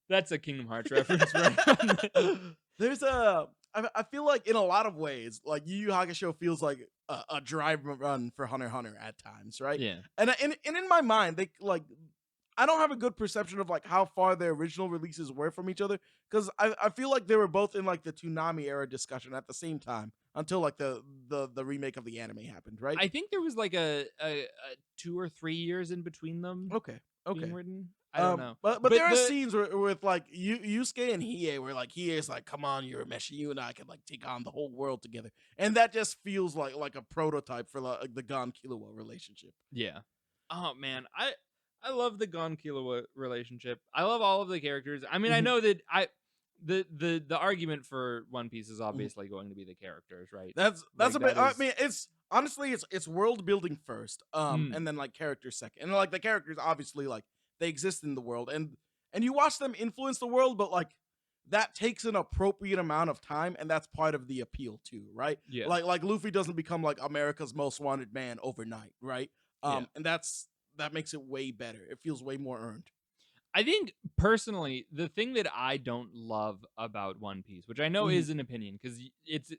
That's a Kingdom Hearts reference, right? There's I feel like in a lot of ways, like Yu Yu Hakusho feels like a drive run for Hunter x Hunter at times, right? Yeah. And in my mind, they like I don't have a good perception of like how far their original releases were from each other because I feel like they were both in like the Toonami era discussion at the same time until like the remake of the anime happened, right? I think there was like a 2 or 3 years in between them. Okay. Being written. I don't know. But there are scenes with like Yusuke and Hiei where like Hiei is like, come on, you're a mesh, you and I can like take on the whole world together. And that just feels like a prototype for like the Gon Killua relationship. Yeah. Oh man, I love the Gon Killua relationship. I love all of the characters. I mean, I know that the argument for One Piece is obviously going to be the characters, right? That's like, a bit. I mean, it's honestly it's world building first, and then like characters second, and like the characters obviously like they exist in the world, and you watch them influence the world, but like that takes an appropriate amount of time, and that's part of the appeal too, right? Yeah. Like Luffy doesn't become like America's most wanted man overnight, right? And that makes it way better. It feels way more earned. I think personally, the thing that I don't love about One Piece, which I know is an opinion, because it's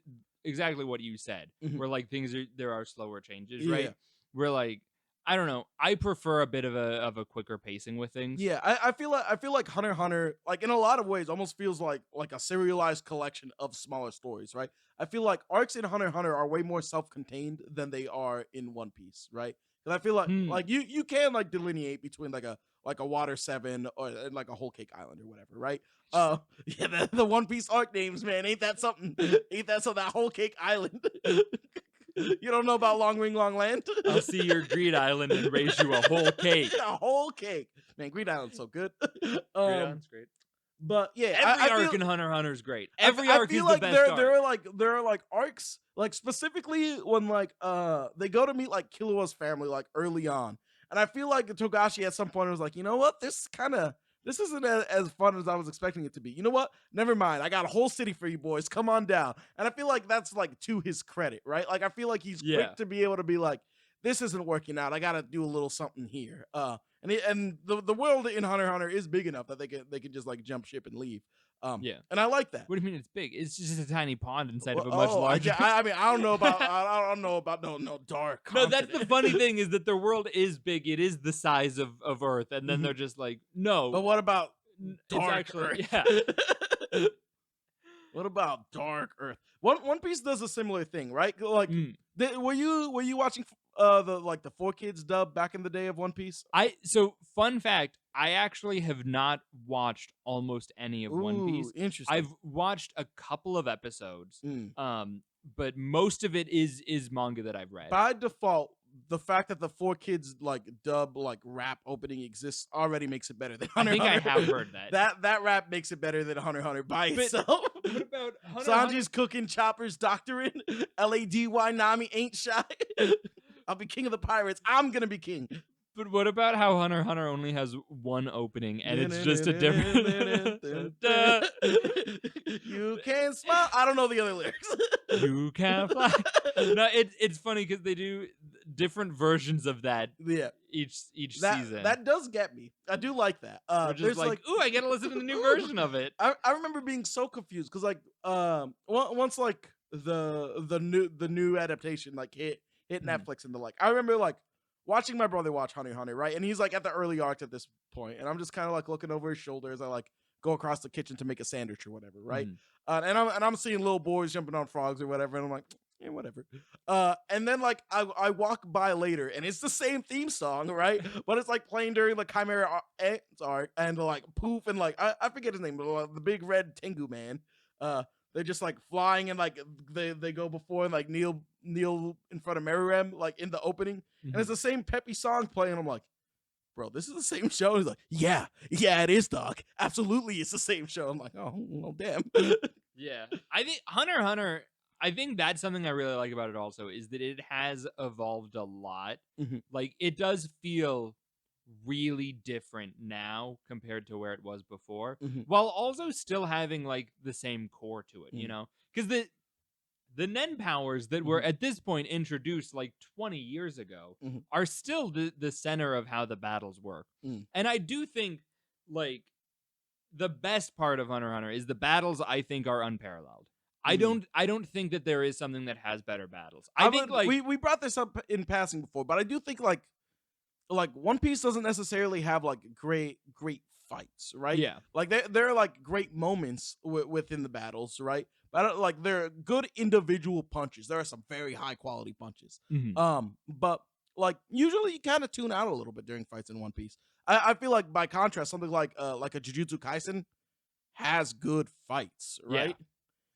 exactly what you said, where like there are slower changes, right? Where like I don't know, I prefer a bit of a quicker pacing with things. Yeah, I feel like Hunter x Hunter, like in a lot of ways, almost feels like a serialized collection of smaller stories, right? I feel like arcs in Hunter x Hunter are way more self-contained than they are in One Piece, right? Because I feel like you can like delineate between like a Water 7 or and like a Whole Cake Island or whatever, right? Yeah, the One Piece arc names, man, ain't that something? Ain't that something? That Whole Cake Island. You don't know about Long Ring Long Land? I'll see your Greed Island and raise you a whole cake. A whole cake, man. Greed Island's so good. Greed Island's great. But yeah, every arc in Hunter x Hunter is great. Every arc is the best arc. There are like arcs, like specifically when like they go to meet like Killua's family like early on, and I feel like Togashi at some point was like, you know what, this isn't as fun as I was expecting it to be. You know what? Never mind. I got a whole city for you boys. Come on down. And I feel like that's like to his credit, right? Like I feel like he's quick to be able to be like, this isn't working out. I got to do a little something here. And the world in Hunter x Hunter is big enough that they can just like jump ship and leave. Yeah, and I like that. What do you mean it's big? It's just a tiny pond inside of a much larger. I mean, I don't know about no dark continent. No, that's the funny thing is that their world is big. It is the size of Earth, and then they're just like, no. But what about dark Earth? Yeah. What about Dark Earth? One Piece does a similar thing, right? Like, were you watching the 4Kids dub back in the day of One Piece? So fun fact, I actually have not watched almost any of One Piece. Interesting. I've watched a couple of episodes, but most of it is manga that I've read. By default, the fact that the 4Kids like dub like rap opening exists already makes it better than Hunter x Hunter. I have heard that. That rap makes it better than Hunter x Hunter by itself. What about Sanji's cooking Chopper's doctrine? LADY Nami ain't shy. I'll be king of the pirates. I'm gonna be king. But what about how Hunter x Hunter only has one opening and it's just a different... You can smile. I don't know the other lyrics. You can fly. No, it's funny because they do different versions of that each season. That does get me. I do like that. Just like, ooh, I gotta listen to the new version of it. I remember being so confused because like once like the new adaptation like hit Netflix and the like, I remember like watching my brother watch Hunter x Hunter, right? And he's like at the early arcs at this point, and I'm just kind of like looking over his shoulder as I like go across the kitchen to make a sandwich or whatever, right? And I'm seeing little boys jumping on frogs or whatever, and I'm like, yeah, whatever. And then like I walk by later, and it's the same theme song, right? But it's like playing during the Chimera arc, and like Poof and like I forget his name, but the big red Tengu man. They're just like flying and like they go before and like kneel in front of Meruem like in the opening, and it's the same peppy song playing. I'm like, bro, this is the same show. He's like, yeah, it is, dog. Absolutely, it's the same show. I'm like, oh, well, damn. Yeah, I think Hunter x Hunter. I think that's something I really like about it. Also, is that it has evolved a lot. Like it does feel really different now compared to where it was before, while also still having like the same core to it, you know, because the Nen powers that were at this point introduced like 20 years ago are still the center of how the battles work. And I do think like the best part of Hunter x Hunter is the battles I think are unparalleled. I don't think that there is something that has better battles. I think like we brought this up in passing before, but I do think like One Piece doesn't necessarily have like great fights, right? Yeah. Like there are like great moments within the battles, right? But like there are good individual punches. There are some very high quality punches. But like usually you kind of tune out a little bit during fights in One Piece. I feel like by contrast, something like a Jujutsu Kaisen has good fights, right? Yeah.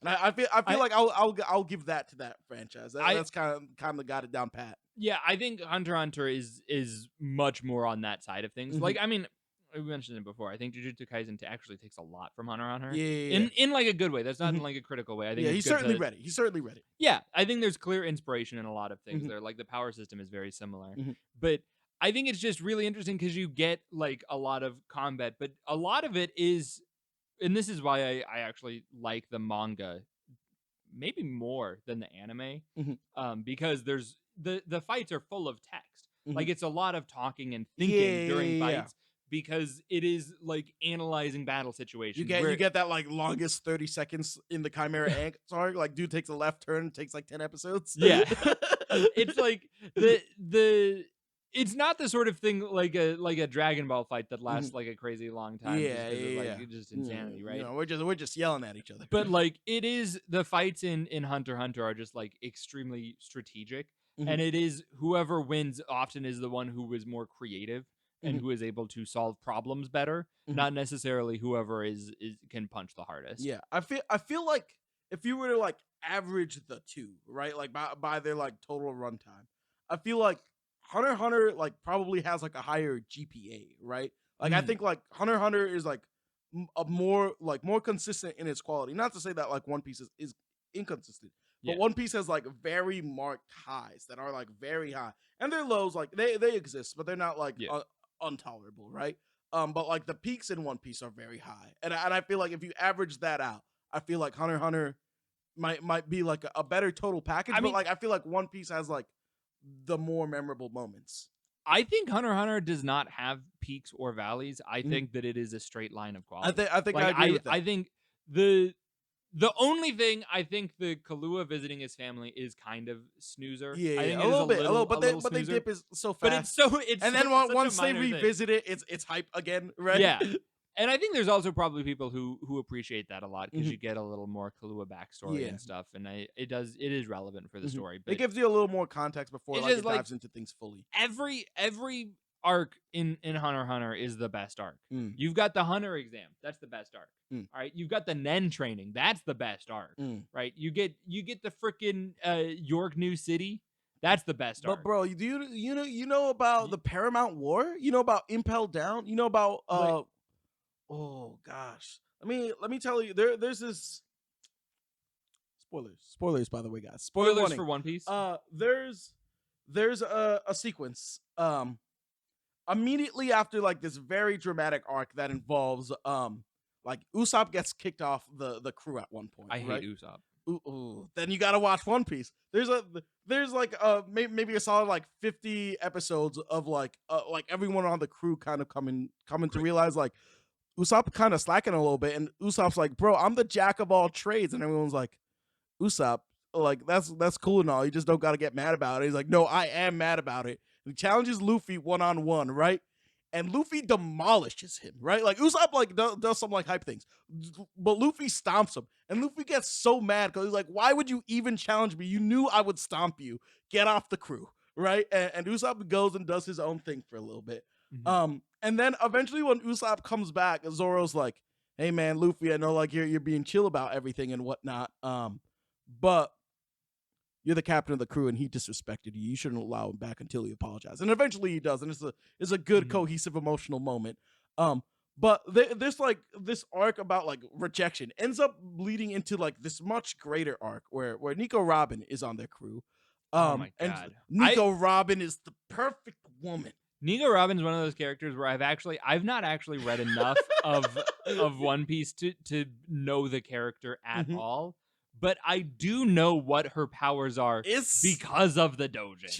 And I feel like I'll give that to that franchise. That's kind of got it down pat. Yeah, I think Hunter x Hunter is much more on that side of things. Like, I mean, we mentioned it before. I think Jujutsu Kaisen actually takes a lot from Hunter x Hunter. Yeah. In like a good way. That's not in like a critical way. I think he's certainly ready. He's certainly ready. Yeah, I think there's clear inspiration in a lot of things there. Like the power system is very similar. But I think it's just really interesting because you get like a lot of combat, but a lot of it is, and this is why I actually like the manga maybe more than the anime, because there's the fights are full of text. Like it's a lot of talking and thinking during fights because it is like analyzing battle situations. You get that like longest 30 seconds in the Chimera Ant arc. Like dude takes a left turn, takes like 10 episodes. Yeah. It's like the it's not the sort of thing like a Dragon Ball fight that lasts like a crazy long time. Just insanity, right? You know, we're just yelling at each other. But like it is, the fights in Hunter x Hunter are just like extremely strategic, and it is whoever wins often is the one who is more creative and who is able to solve problems better, not necessarily whoever is can punch the hardest. Yeah, I feel like if you were to like average the two, right, like by their like total runtime, I feel like Hunter x Hunter like probably has like a higher GPA, right? Like I think like Hunter x Hunter is like a more consistent in its quality. Not to say that like One Piece is inconsistent, but One Piece has like very marked highs that are like very high, and their lows like they exist, but they're not like intolerable, right? But like the peaks in One Piece are very high, and I feel like if you average that out, I feel like Hunter x Hunter might be like a better total package. But like I feel like One Piece has like the more memorable moments. I think Hunter x Hunter does not have peaks or valleys. I think that it is a straight line of quality. I think I agree with that. I think the only thing, I think the Kahlua visiting his family is kind of snoozer. Yeah, I think a little bit, but they dip is so fast. But it's and then once they revisit thing. it's hype again, right? Yeah. And I think there's also probably people who appreciate that a lot because you get a little more Kahlua backstory and stuff, and it is relevant for the story. But it gives you a little more context before it dives into things fully. Every arc in Hunter x Hunter is the best arc. You've got the Hunter exam, that's the best arc. All right, you've got the Nen training, that's the best arc. Right, you get the freaking York New City. That's the best arc. But bro, you know about the Paramount War? You know about Impel Down? You know about oh gosh. Let me tell you, there's this spoilers by the way, guys. Spoilers for One Piece. There's a sequence immediately after like this very dramatic arc that involves like Usopp gets kicked off the crew at one point. I hate Usopp. Ooh. Then you gotta watch One Piece. There's like maybe a solid like 50 episodes of like everyone on the crew kind of coming to realize like Usopp kind of slacking a little bit, and Usopp's like, bro, I'm the jack of all trades, and everyone's like, Usopp, like that's cool and all, you just don't gotta get mad about it. He's like, no, I am mad about it. He challenges Luffy one-on-one, right? And Luffy demolishes him, right? Like Usopp like does some like hype things, but Luffy stomps him, and Luffy gets so mad because he's like, why would you even challenge me? You knew I would stomp you. Get off the crew, right? And Usopp goes and does his own thing for a little bit. And then eventually when Usopp comes back, Zoro's like, hey man, Luffy, I know like you're being chill about everything and whatnot, but you're the captain of the crew and he disrespected you. You shouldn't allow him back until he apologizes. And eventually he does, and it's a good cohesive emotional moment. But there's like this arc about like rejection ends up leading into like this much greater arc where Nico Robin is on their crew. Oh my God. And Nico Robin is the perfect woman. Nico Robin's one of those characters where I've not actually read enough of One Piece to know the character at all. but I do know what her powers are because of the doujin.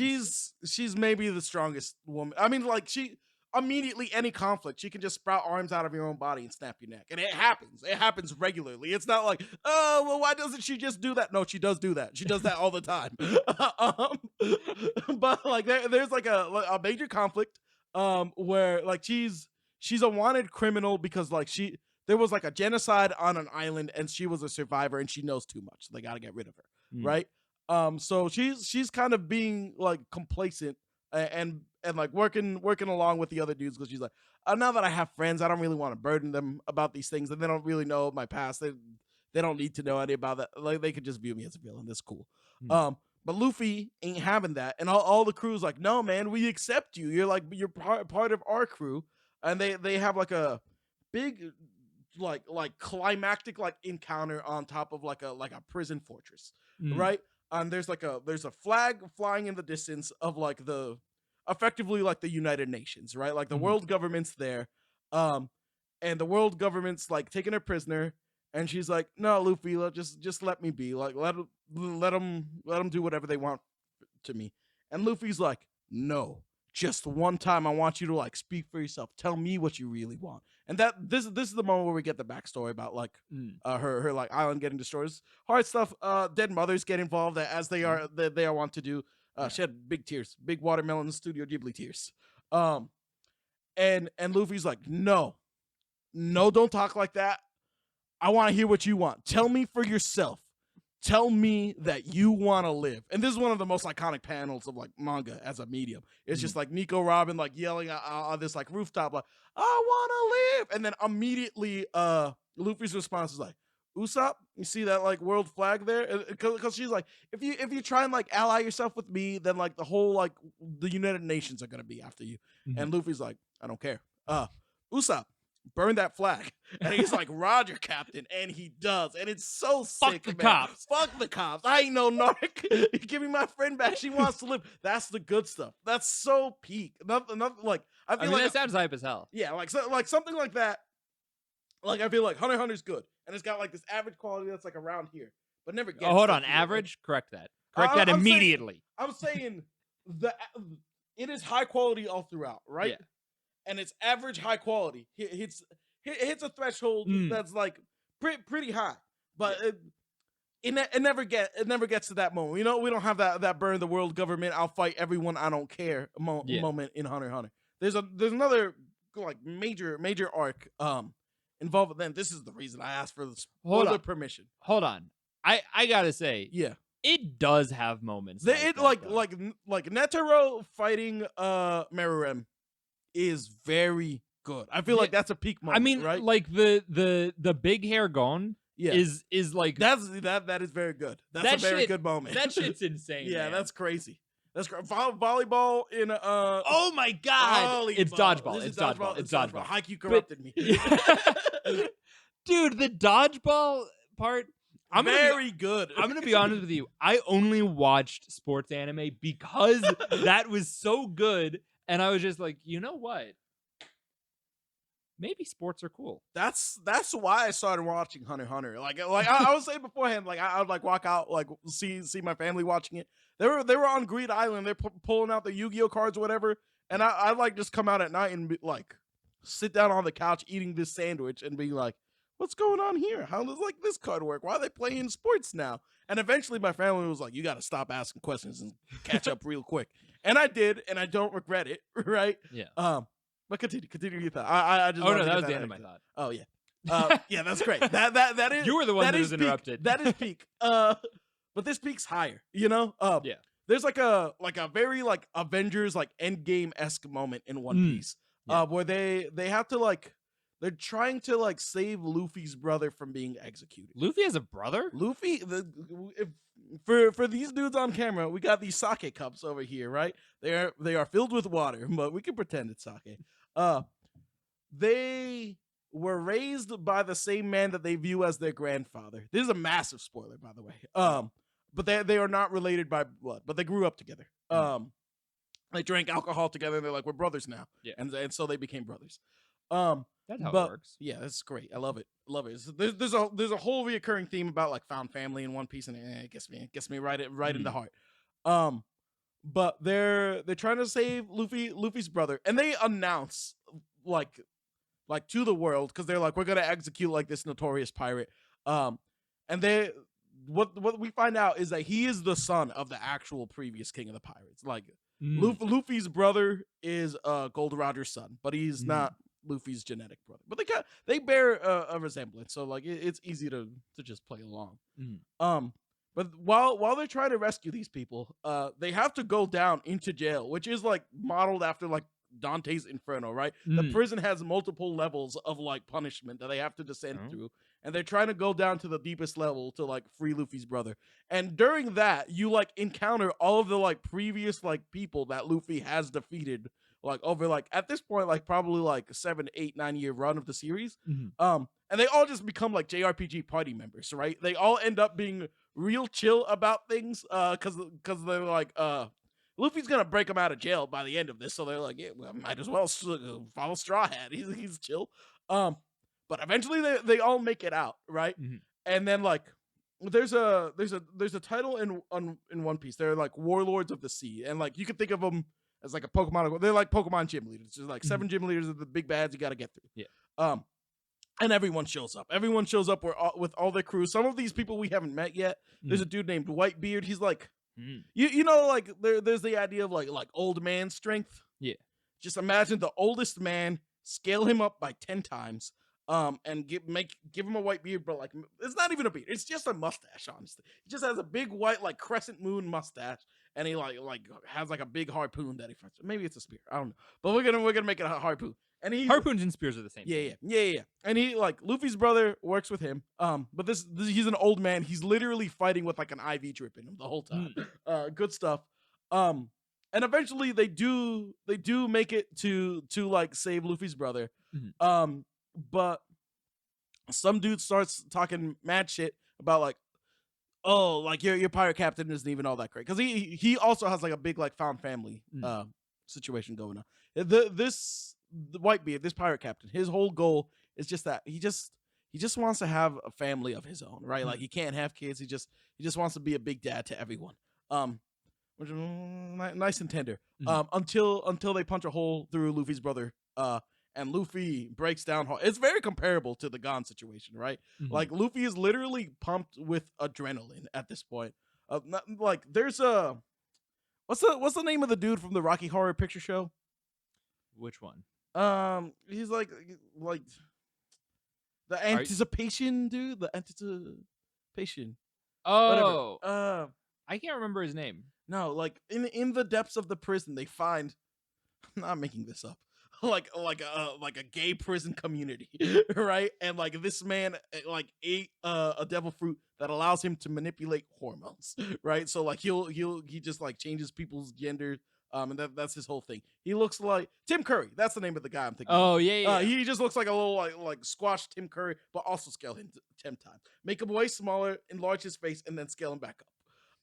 She's maybe the strongest woman. I mean, like, she immediately, any conflict, she can just sprout arms out of your own body and snap your neck. And it happens regularly. It's not like, oh, well, why doesn't she just do that? No, she does do that. She does that all the time. But like there's like a major conflict where like she's a wanted criminal because like there was like a genocide on an island and she was a survivor and she knows too much. So they got to get rid of her, right? So she's kind of being like complacent and like working along with the other dudes because she's like, now that I have friends, I don't really want to burden them about these things, and they don't really know my past. They don't need to know any about that. Like, they could just view me as a villain. That's cool. But Luffy ain't having that, and all the crew's like, no, man, we accept you. You're part of our crew, and they have like a big like climactic like encounter on top of like a prison fortress, right? And there's a flag flying in the distance of like effectively like the United Nations, right? Like the world government's there, and the world government's like taking her prisoner, and she's like, no, Luffy, just let me be, like let them do whatever they want to me. And Luffy's like, no, just one time I want you to like speak for yourself, tell me what you really want. And this is the moment where we get the backstory about like her like island getting destroyed. Hard stuff. Dead mothers get involved as they are want to do. She had big tears, big watermelon Studio Ghibli tears. And Luffy's like, no, don't talk like that. I want to hear what you want. Tell me for yourself. Tell me that you want to live. And this is one of the most iconic panels of like manga as a medium. It's just like Nico Robin like yelling on this like rooftop like, I want to live. And then immediately Luffy's response is like, Usopp, you see that like world flag there? Because she's like, if you try and like ally yourself with me, then like the whole like the United Nations are gonna be after you. And Luffy's like, I don't care. Usopp, burn that flag. And he's like, Roger, Captain. And he does. And it's so sick. Fuck the cops. Fuck the cops. I ain't no narc. Give me my friend back. She wants to live. That's the good stuff. That's so peak. Nothing like I feel like that sounds hype as hell. Yeah, like something like that. Like I feel like Hunter x Hunter's good. And it's got like this average quality that's like around here. But never gets. Oh, hold on. Average? Like, correct that. Correct that immediately. I'm saying it is high quality all throughout, right? Yeah. And it's average high quality. It hits a threshold that's like pretty high, but it never gets to that moment. You know, we don't have that burn the world government, I'll fight everyone, I don't care moment in Hunter x Hunter. There's another like major arc involved with them. This is the reason I asked for the spoiler permission. Hold on, I gotta say, yeah, it does have moments. Like Netero fighting Meruem is very good. I feel like that's a peak moment. I mean, right? Like the big hair gone is like that is very good. That's a very good moment. That shit's insane. Yeah, man. that's crazy. That's volleyball in oh my god, it's dodgeball. It's dodgeball. It's dodgeball. Haikyuu corrupted me. Dude, the dodgeball part. Very good. I'm gonna be honest with you. I only watched sports anime because that was so good. And I was just like, you know what? Maybe sports are cool. That's why I started watching Hunter x Hunter. Like I was saying beforehand, like I would like walk out, like see my family watching it. They were on Greed Island. They're pulling out the Yu-Gi-Oh cards or whatever. And I like just come out at night and be, like sit down on the couch eating this sandwich and be like, what's going on here? How does like this card work? Why are they playing sports now? And eventually my family was like, you got to stop asking questions and catch up real quick. And I did, and I don't regret it, right? Yeah. But continue your thought. I just that was the end of my thought. Oh yeah. Yeah, that's great. That is. You were the one that was interrupted. That is peak. But this peak's higher, you know? Yeah. There's like a very like Avengers like Endgame-esque moment in One Piece. Where they have to like they're trying to like save Luffy's brother from being executed. Luffy has a brother? Luffy for these dudes on camera, we got these sake cups over here, right? They are filled with water, but we can pretend it's sake. They were raised by the same man that they view as their grandfather. This is a massive spoiler, by the way. But they are not related by blood, but they grew up together. They drank alcohol together, and they're like, we're brothers now. Yeah. And so they became brothers. That's how it But works. yeah, that's great. I love it. Love it. There's a whole reoccurring theme about like found family in One Piece, and it gets me right in the heart. But they're trying to save Luffy's brother, and they announce like to the world, because they're like, we're gonna execute like this notorious pirate. And they what we find out is that he is the son of the actual previous king of the pirates. Like Luffy's brother is Gold Roger's son, but he's not Luffy's genetic brother. But they bear a resemblance, so like it's easy to just play along. But while they're trying to rescue these people, they have to go down into jail, which is like modeled after like Dante's Inferno, right? The prison has multiple levels of like punishment that they have to descend through, and they're trying to go down to the deepest level to like free Luffy's brother. And during that, you like encounter all of the like previous like people that Luffy has defeated, like over like at this point like probably like 7, 8, 9 year run of the series. And they all just become like JRPG party members, right? They all end up being real chill about things, because they're like, Luffy's gonna break them out of jail by the end of this, so they're like, yeah, well, might as well follow Straw Hat. He's chill. But eventually they all make it out, right? And then like there's a title in One Piece. They're like Warlords of the Sea, and like you can think of them as like a Pokemon. They're like Pokemon gym leaders. There's like 7 gym leaders of the big bads you got to get through. Yeah. And everyone shows up. Everyone shows up with all their crew. Some of these people we haven't met yet. There's a dude named Whitebeard. He's like, you know, like there's the idea of like old man strength. Yeah. Just imagine the oldest man, scale him up by 10 times, and give him a white beard, but like it's not even a beard. It's just a mustache, honestly. He just has a big white like crescent moon mustache, and he like has like a big harpoon that he fights. Maybe it's a spear. I don't know. But we're gonna make it a harpoon. And harpoons and spears are the same. Yeah. And he like Luffy's brother works with him. But this he's an old man. He's literally fighting with like an IV drip in him the whole time. Good stuff. And eventually they do make it to like save Luffy's brother. But some dude starts talking mad shit about like, oh, like your pirate captain isn't even all that great, because he also has like a big like found family situation going on. The Whitebeard, this pirate captain, his whole goal is just that he just wants to have a family of his own, right? Like he can't have kids. He just wants to be a big dad to everyone. Which is nice and tender. Until they punch a hole through Luffy's brother. And Luffy breaks down. It's very comparable to the Gon situation, right? Like Luffy is literally pumped with adrenaline at this point. Like there's a what's the name of the dude from the Rocky Horror Picture Show? Which one? He's like the anticipation dude. The anticipation. Oh, whatever. I can't remember his name. No, like in the depths of the prison, they find. I'm not making this up. like a gay prison community, right? And like this man like ate a devil fruit that allows him to manipulate hormones, right? So like he just like changes people's gender. And that's his whole thing. He looks like Tim Curry. That's the name of the guy I'm thinking. Oh yeah. He just looks like a little like squashed Tim Curry, but also scale him 10 times. Make him way smaller, enlarge his face, and then scale him back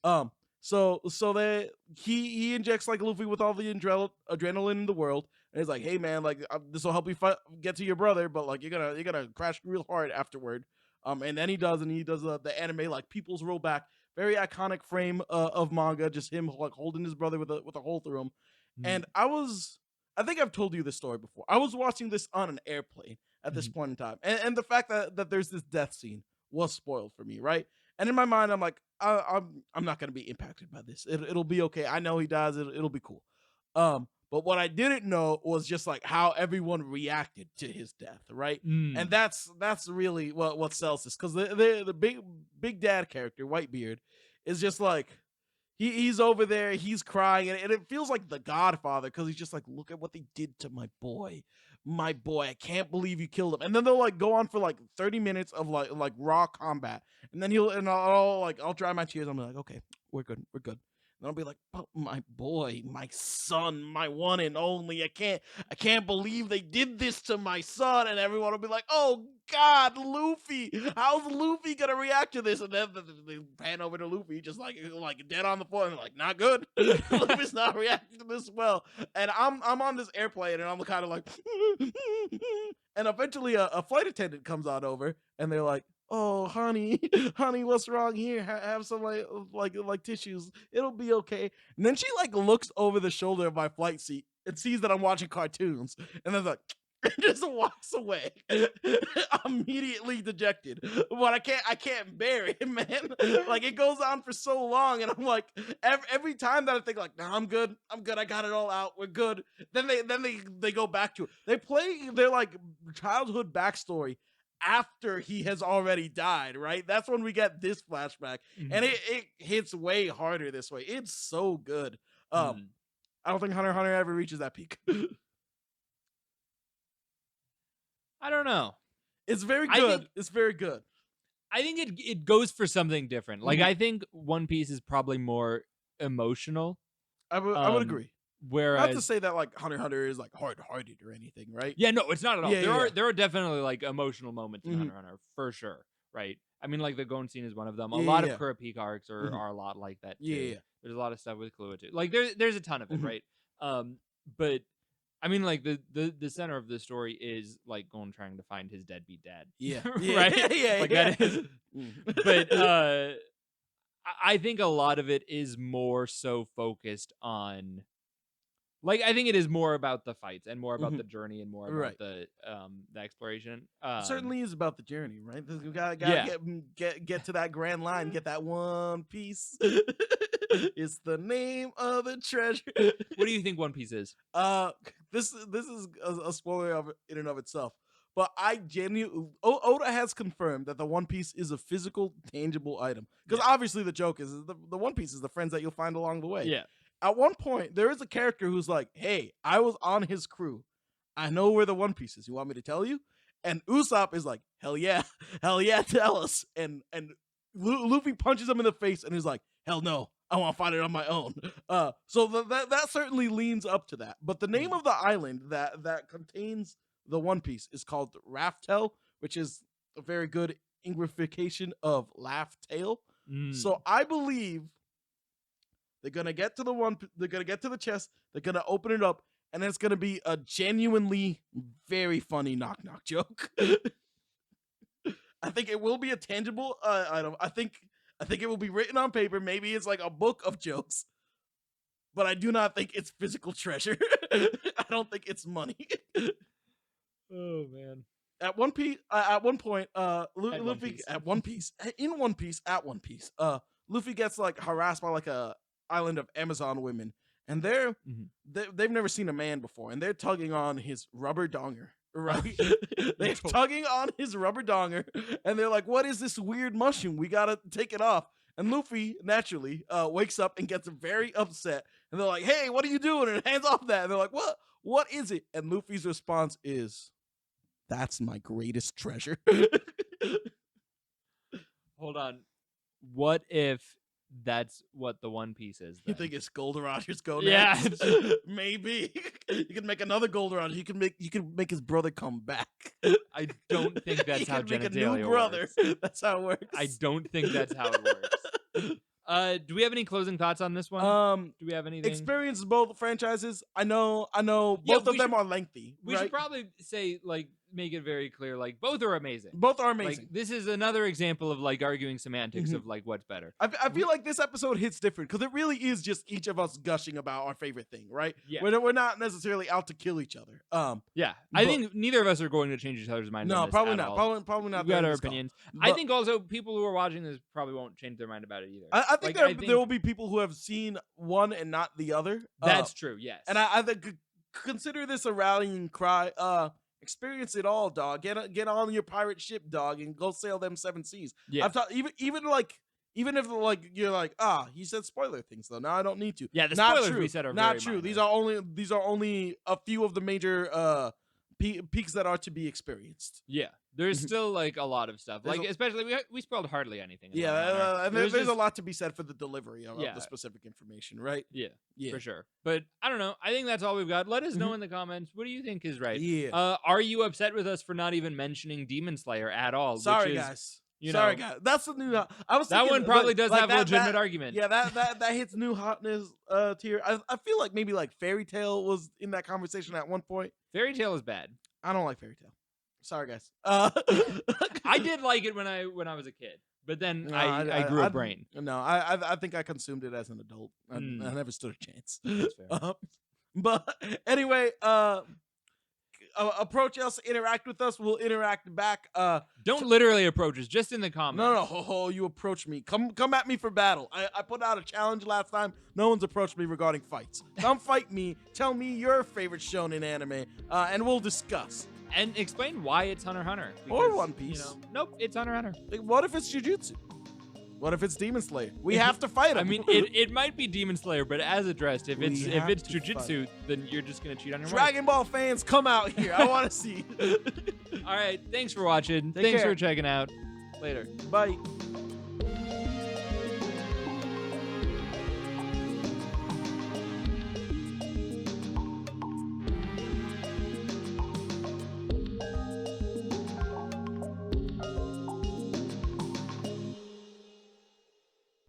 up. So that he injects like Luffy with all the adrenaline in the world, and he's like, hey man, like this will help you get to your brother, but like you're gonna crash real hard afterward. And then he does the anime like people's roll back. Very iconic frame of manga, just him like holding his brother with a hole through him. And I think I've told you this story before. I was watching this on an airplane at this point in time, and the fact that there's this death scene was spoiled for me, right? And in my mind, I'm like, I'm not gonna be impacted by this. It'll be okay. I know he dies. It'll be cool. But what I didn't know was just like how everyone reacted to his death, right? And that's really what sells this, because the big dad character, Whitebeard, is just like he's over there, he's crying, and it feels like The Godfather, because he's just like, look at what they did to my boy, I can't believe you killed him. And then they'll like go on for like 30 minutes of like raw combat, and then I'll dry my tears. I'm like, okay, we're good. And I'll be like, but my boy, my son, my one and only. I can't believe they did this to my son. And everyone will be like, oh God, Luffy. How's Luffy gonna react to this? And then they pan over to Luffy, just like dead on the floor, and they're like, not good. Luffy's not reacting to this well. And I'm on this airplane, and I'm kind of like, and eventually a flight attendant comes on over, and they're like, oh, honey, what's wrong here? Have some like tissues. It'll be okay. And then she like looks over the shoulder of my flight seat and sees that I'm watching cartoons, and then like just walks away, immediately dejected. But I can't bear it, man. Like it goes on for so long, and I'm like, every time that I think like, nah, I'm good, I got it all out, we're good. Then they go back to it. They play their like childhood backstory after he has already died, right? That's when we get this flashback, and it hits way harder this way. It's so good. I don't think Hunter x Hunter ever reaches that peak. I don't know. It's very good. It's very good. I think it goes for something different. Like I think One Piece is probably more emotional. I would agree. Whereas, not to say that like Hunter x Hunter is like hard-hearted or anything, right? Yeah, no, it's not at all. Yeah, there are definitely like emotional moments in Hunter x Hunter for sure, right? I mean, like the Gon scene is one of them. A lot of Kurapika arcs are a lot like that too. Yeah. There's a lot of stuff with Killua too. Like there's a ton of it, right? But I mean, like the center of the story is like Gon trying to find his deadbeat dad. Yeah, right. Yeah, like that is. But I think a lot of it is more so focused on. Like I think it is more about the fights and more about the journey and more about the exploration. Certainly is about the journey, right? We gotta get to that grand line, get that One Piece. It's the name of the treasure. What do you think One Piece is? This is a spoiler in and of itself. But I genuinely, Oda has confirmed that the One Piece is a physical, tangible item. Because obviously the joke is the One Piece is the friends that you'll find along the way. Yeah. At one point, there is a character who's like, hey, I was on his crew. I know where the One Piece is. You want me to tell you? And Usopp is like, hell yeah, tell us. And Luffy punches him in the face and he's like, hell no, I want to find it on my own. So that certainly leans up to that. But the name of the island that contains the One Piece is called Raftel, which is a very good Englification of laugh tale. So I believe they're gonna get to they're gonna get to the chest. They're gonna open it up, and it's gonna be a genuinely very funny knock joke. I think it will be a tangible item. I think it will be written on paper. Maybe it's like a book of jokes, but I do not think it's physical treasure. I don't think it's money. Oh man! At one point, Luffy at One Piece, Luffy gets like harassed by like a island of Amazon women, and they've never seen a man before, and they're tugging on his rubber donger, right? They're tugging on his rubber donger, and they're like, what is this weird mushroom? We gotta take it off. And Luffy naturally wakes up and gets very upset, and they're like, hey, what are you doing? And hands off that, and they're like, what is it? And Luffy's response is, that's my greatest treasure. Hold on, what if that's what the One Piece is? Then? You think it's Gold Roger's go next? Yeah, maybe. You can make another Gold Roger. You can make his brother come back. I don't think that's how make a genitalia new brother. Works. That's how it works. I don't think that's how it works. Do we have any closing thoughts on this one? Do we have anything? Experience both franchises. I know both of them are lengthy. We should probably say like make it very clear, like both are amazing. Both are amazing. Like, this is another example of like arguing semantics of like what's better. I feel like this episode hits different because it really is just each of us gushing about our favorite thing, right? Yeah. We're not necessarily out to kill each other. Yeah. I think neither of us are going to change each other's mind. No, probably not. Probably not. We got our opinions. I think also people who are watching this probably won't change their mind about it either. I think there will be people who have seen one and not the other. That's true. Yes. And I think consider this a rallying cry. Experience it all, dog. Get on your pirate ship, dog, and go sail them 7 seas. Yeah. I've thought even if like you're like, he said spoiler things though. Now I don't need to. Yeah, the not spoilers true. we said are not very true. minor. These are only a few of the major peaks that are to be experienced. Yeah, there's still like a lot of stuff. Like especially we spoiled hardly anything. Yeah, and there's a lot to be said for the delivery of the specific information, right? Yeah, for sure. But I don't know. I think that's all we've got. Let us know in the comments. What do you think is right? Yeah. Are you upset with us for not even mentioning Demon Slayer at all? Sorry, guys. Sorry, guys. That's the new. I was that thinking, one probably like, does like have a legitimate that, argument. Yeah, that hits new hotness tier. I feel like maybe like Fairy Tail was in that conversation at one point. Fairy Tail is bad. I don't like Fairy Tail. Sorry, guys. I did like it when I was a kid, but then I grew a brain. No, I think I consumed it as an adult. I never stood a chance. That's fair. But anyway, approach us, interact with us. We'll interact back. Don't literally approach us, just in the comments. No, you approach me. Come at me for battle. I put out a challenge last time. No one's approached me regarding fights. Come fight me. Tell me your favorite shonen anime, and we'll discuss. And explain why it's Hunter x Hunter. Because, or One Piece. Nope, it's Hunter x Hunter. What if it's Jujutsu? What if it's Demon Slayer? We have to fight him. I mean, it might be Demon Slayer, but as addressed, if it's Jujutsu, then you're just gonna cheat on your Dragon Ball fans, come out here. I want to see. All right, thanks for watching. Thanks for checking out. Later. Bye.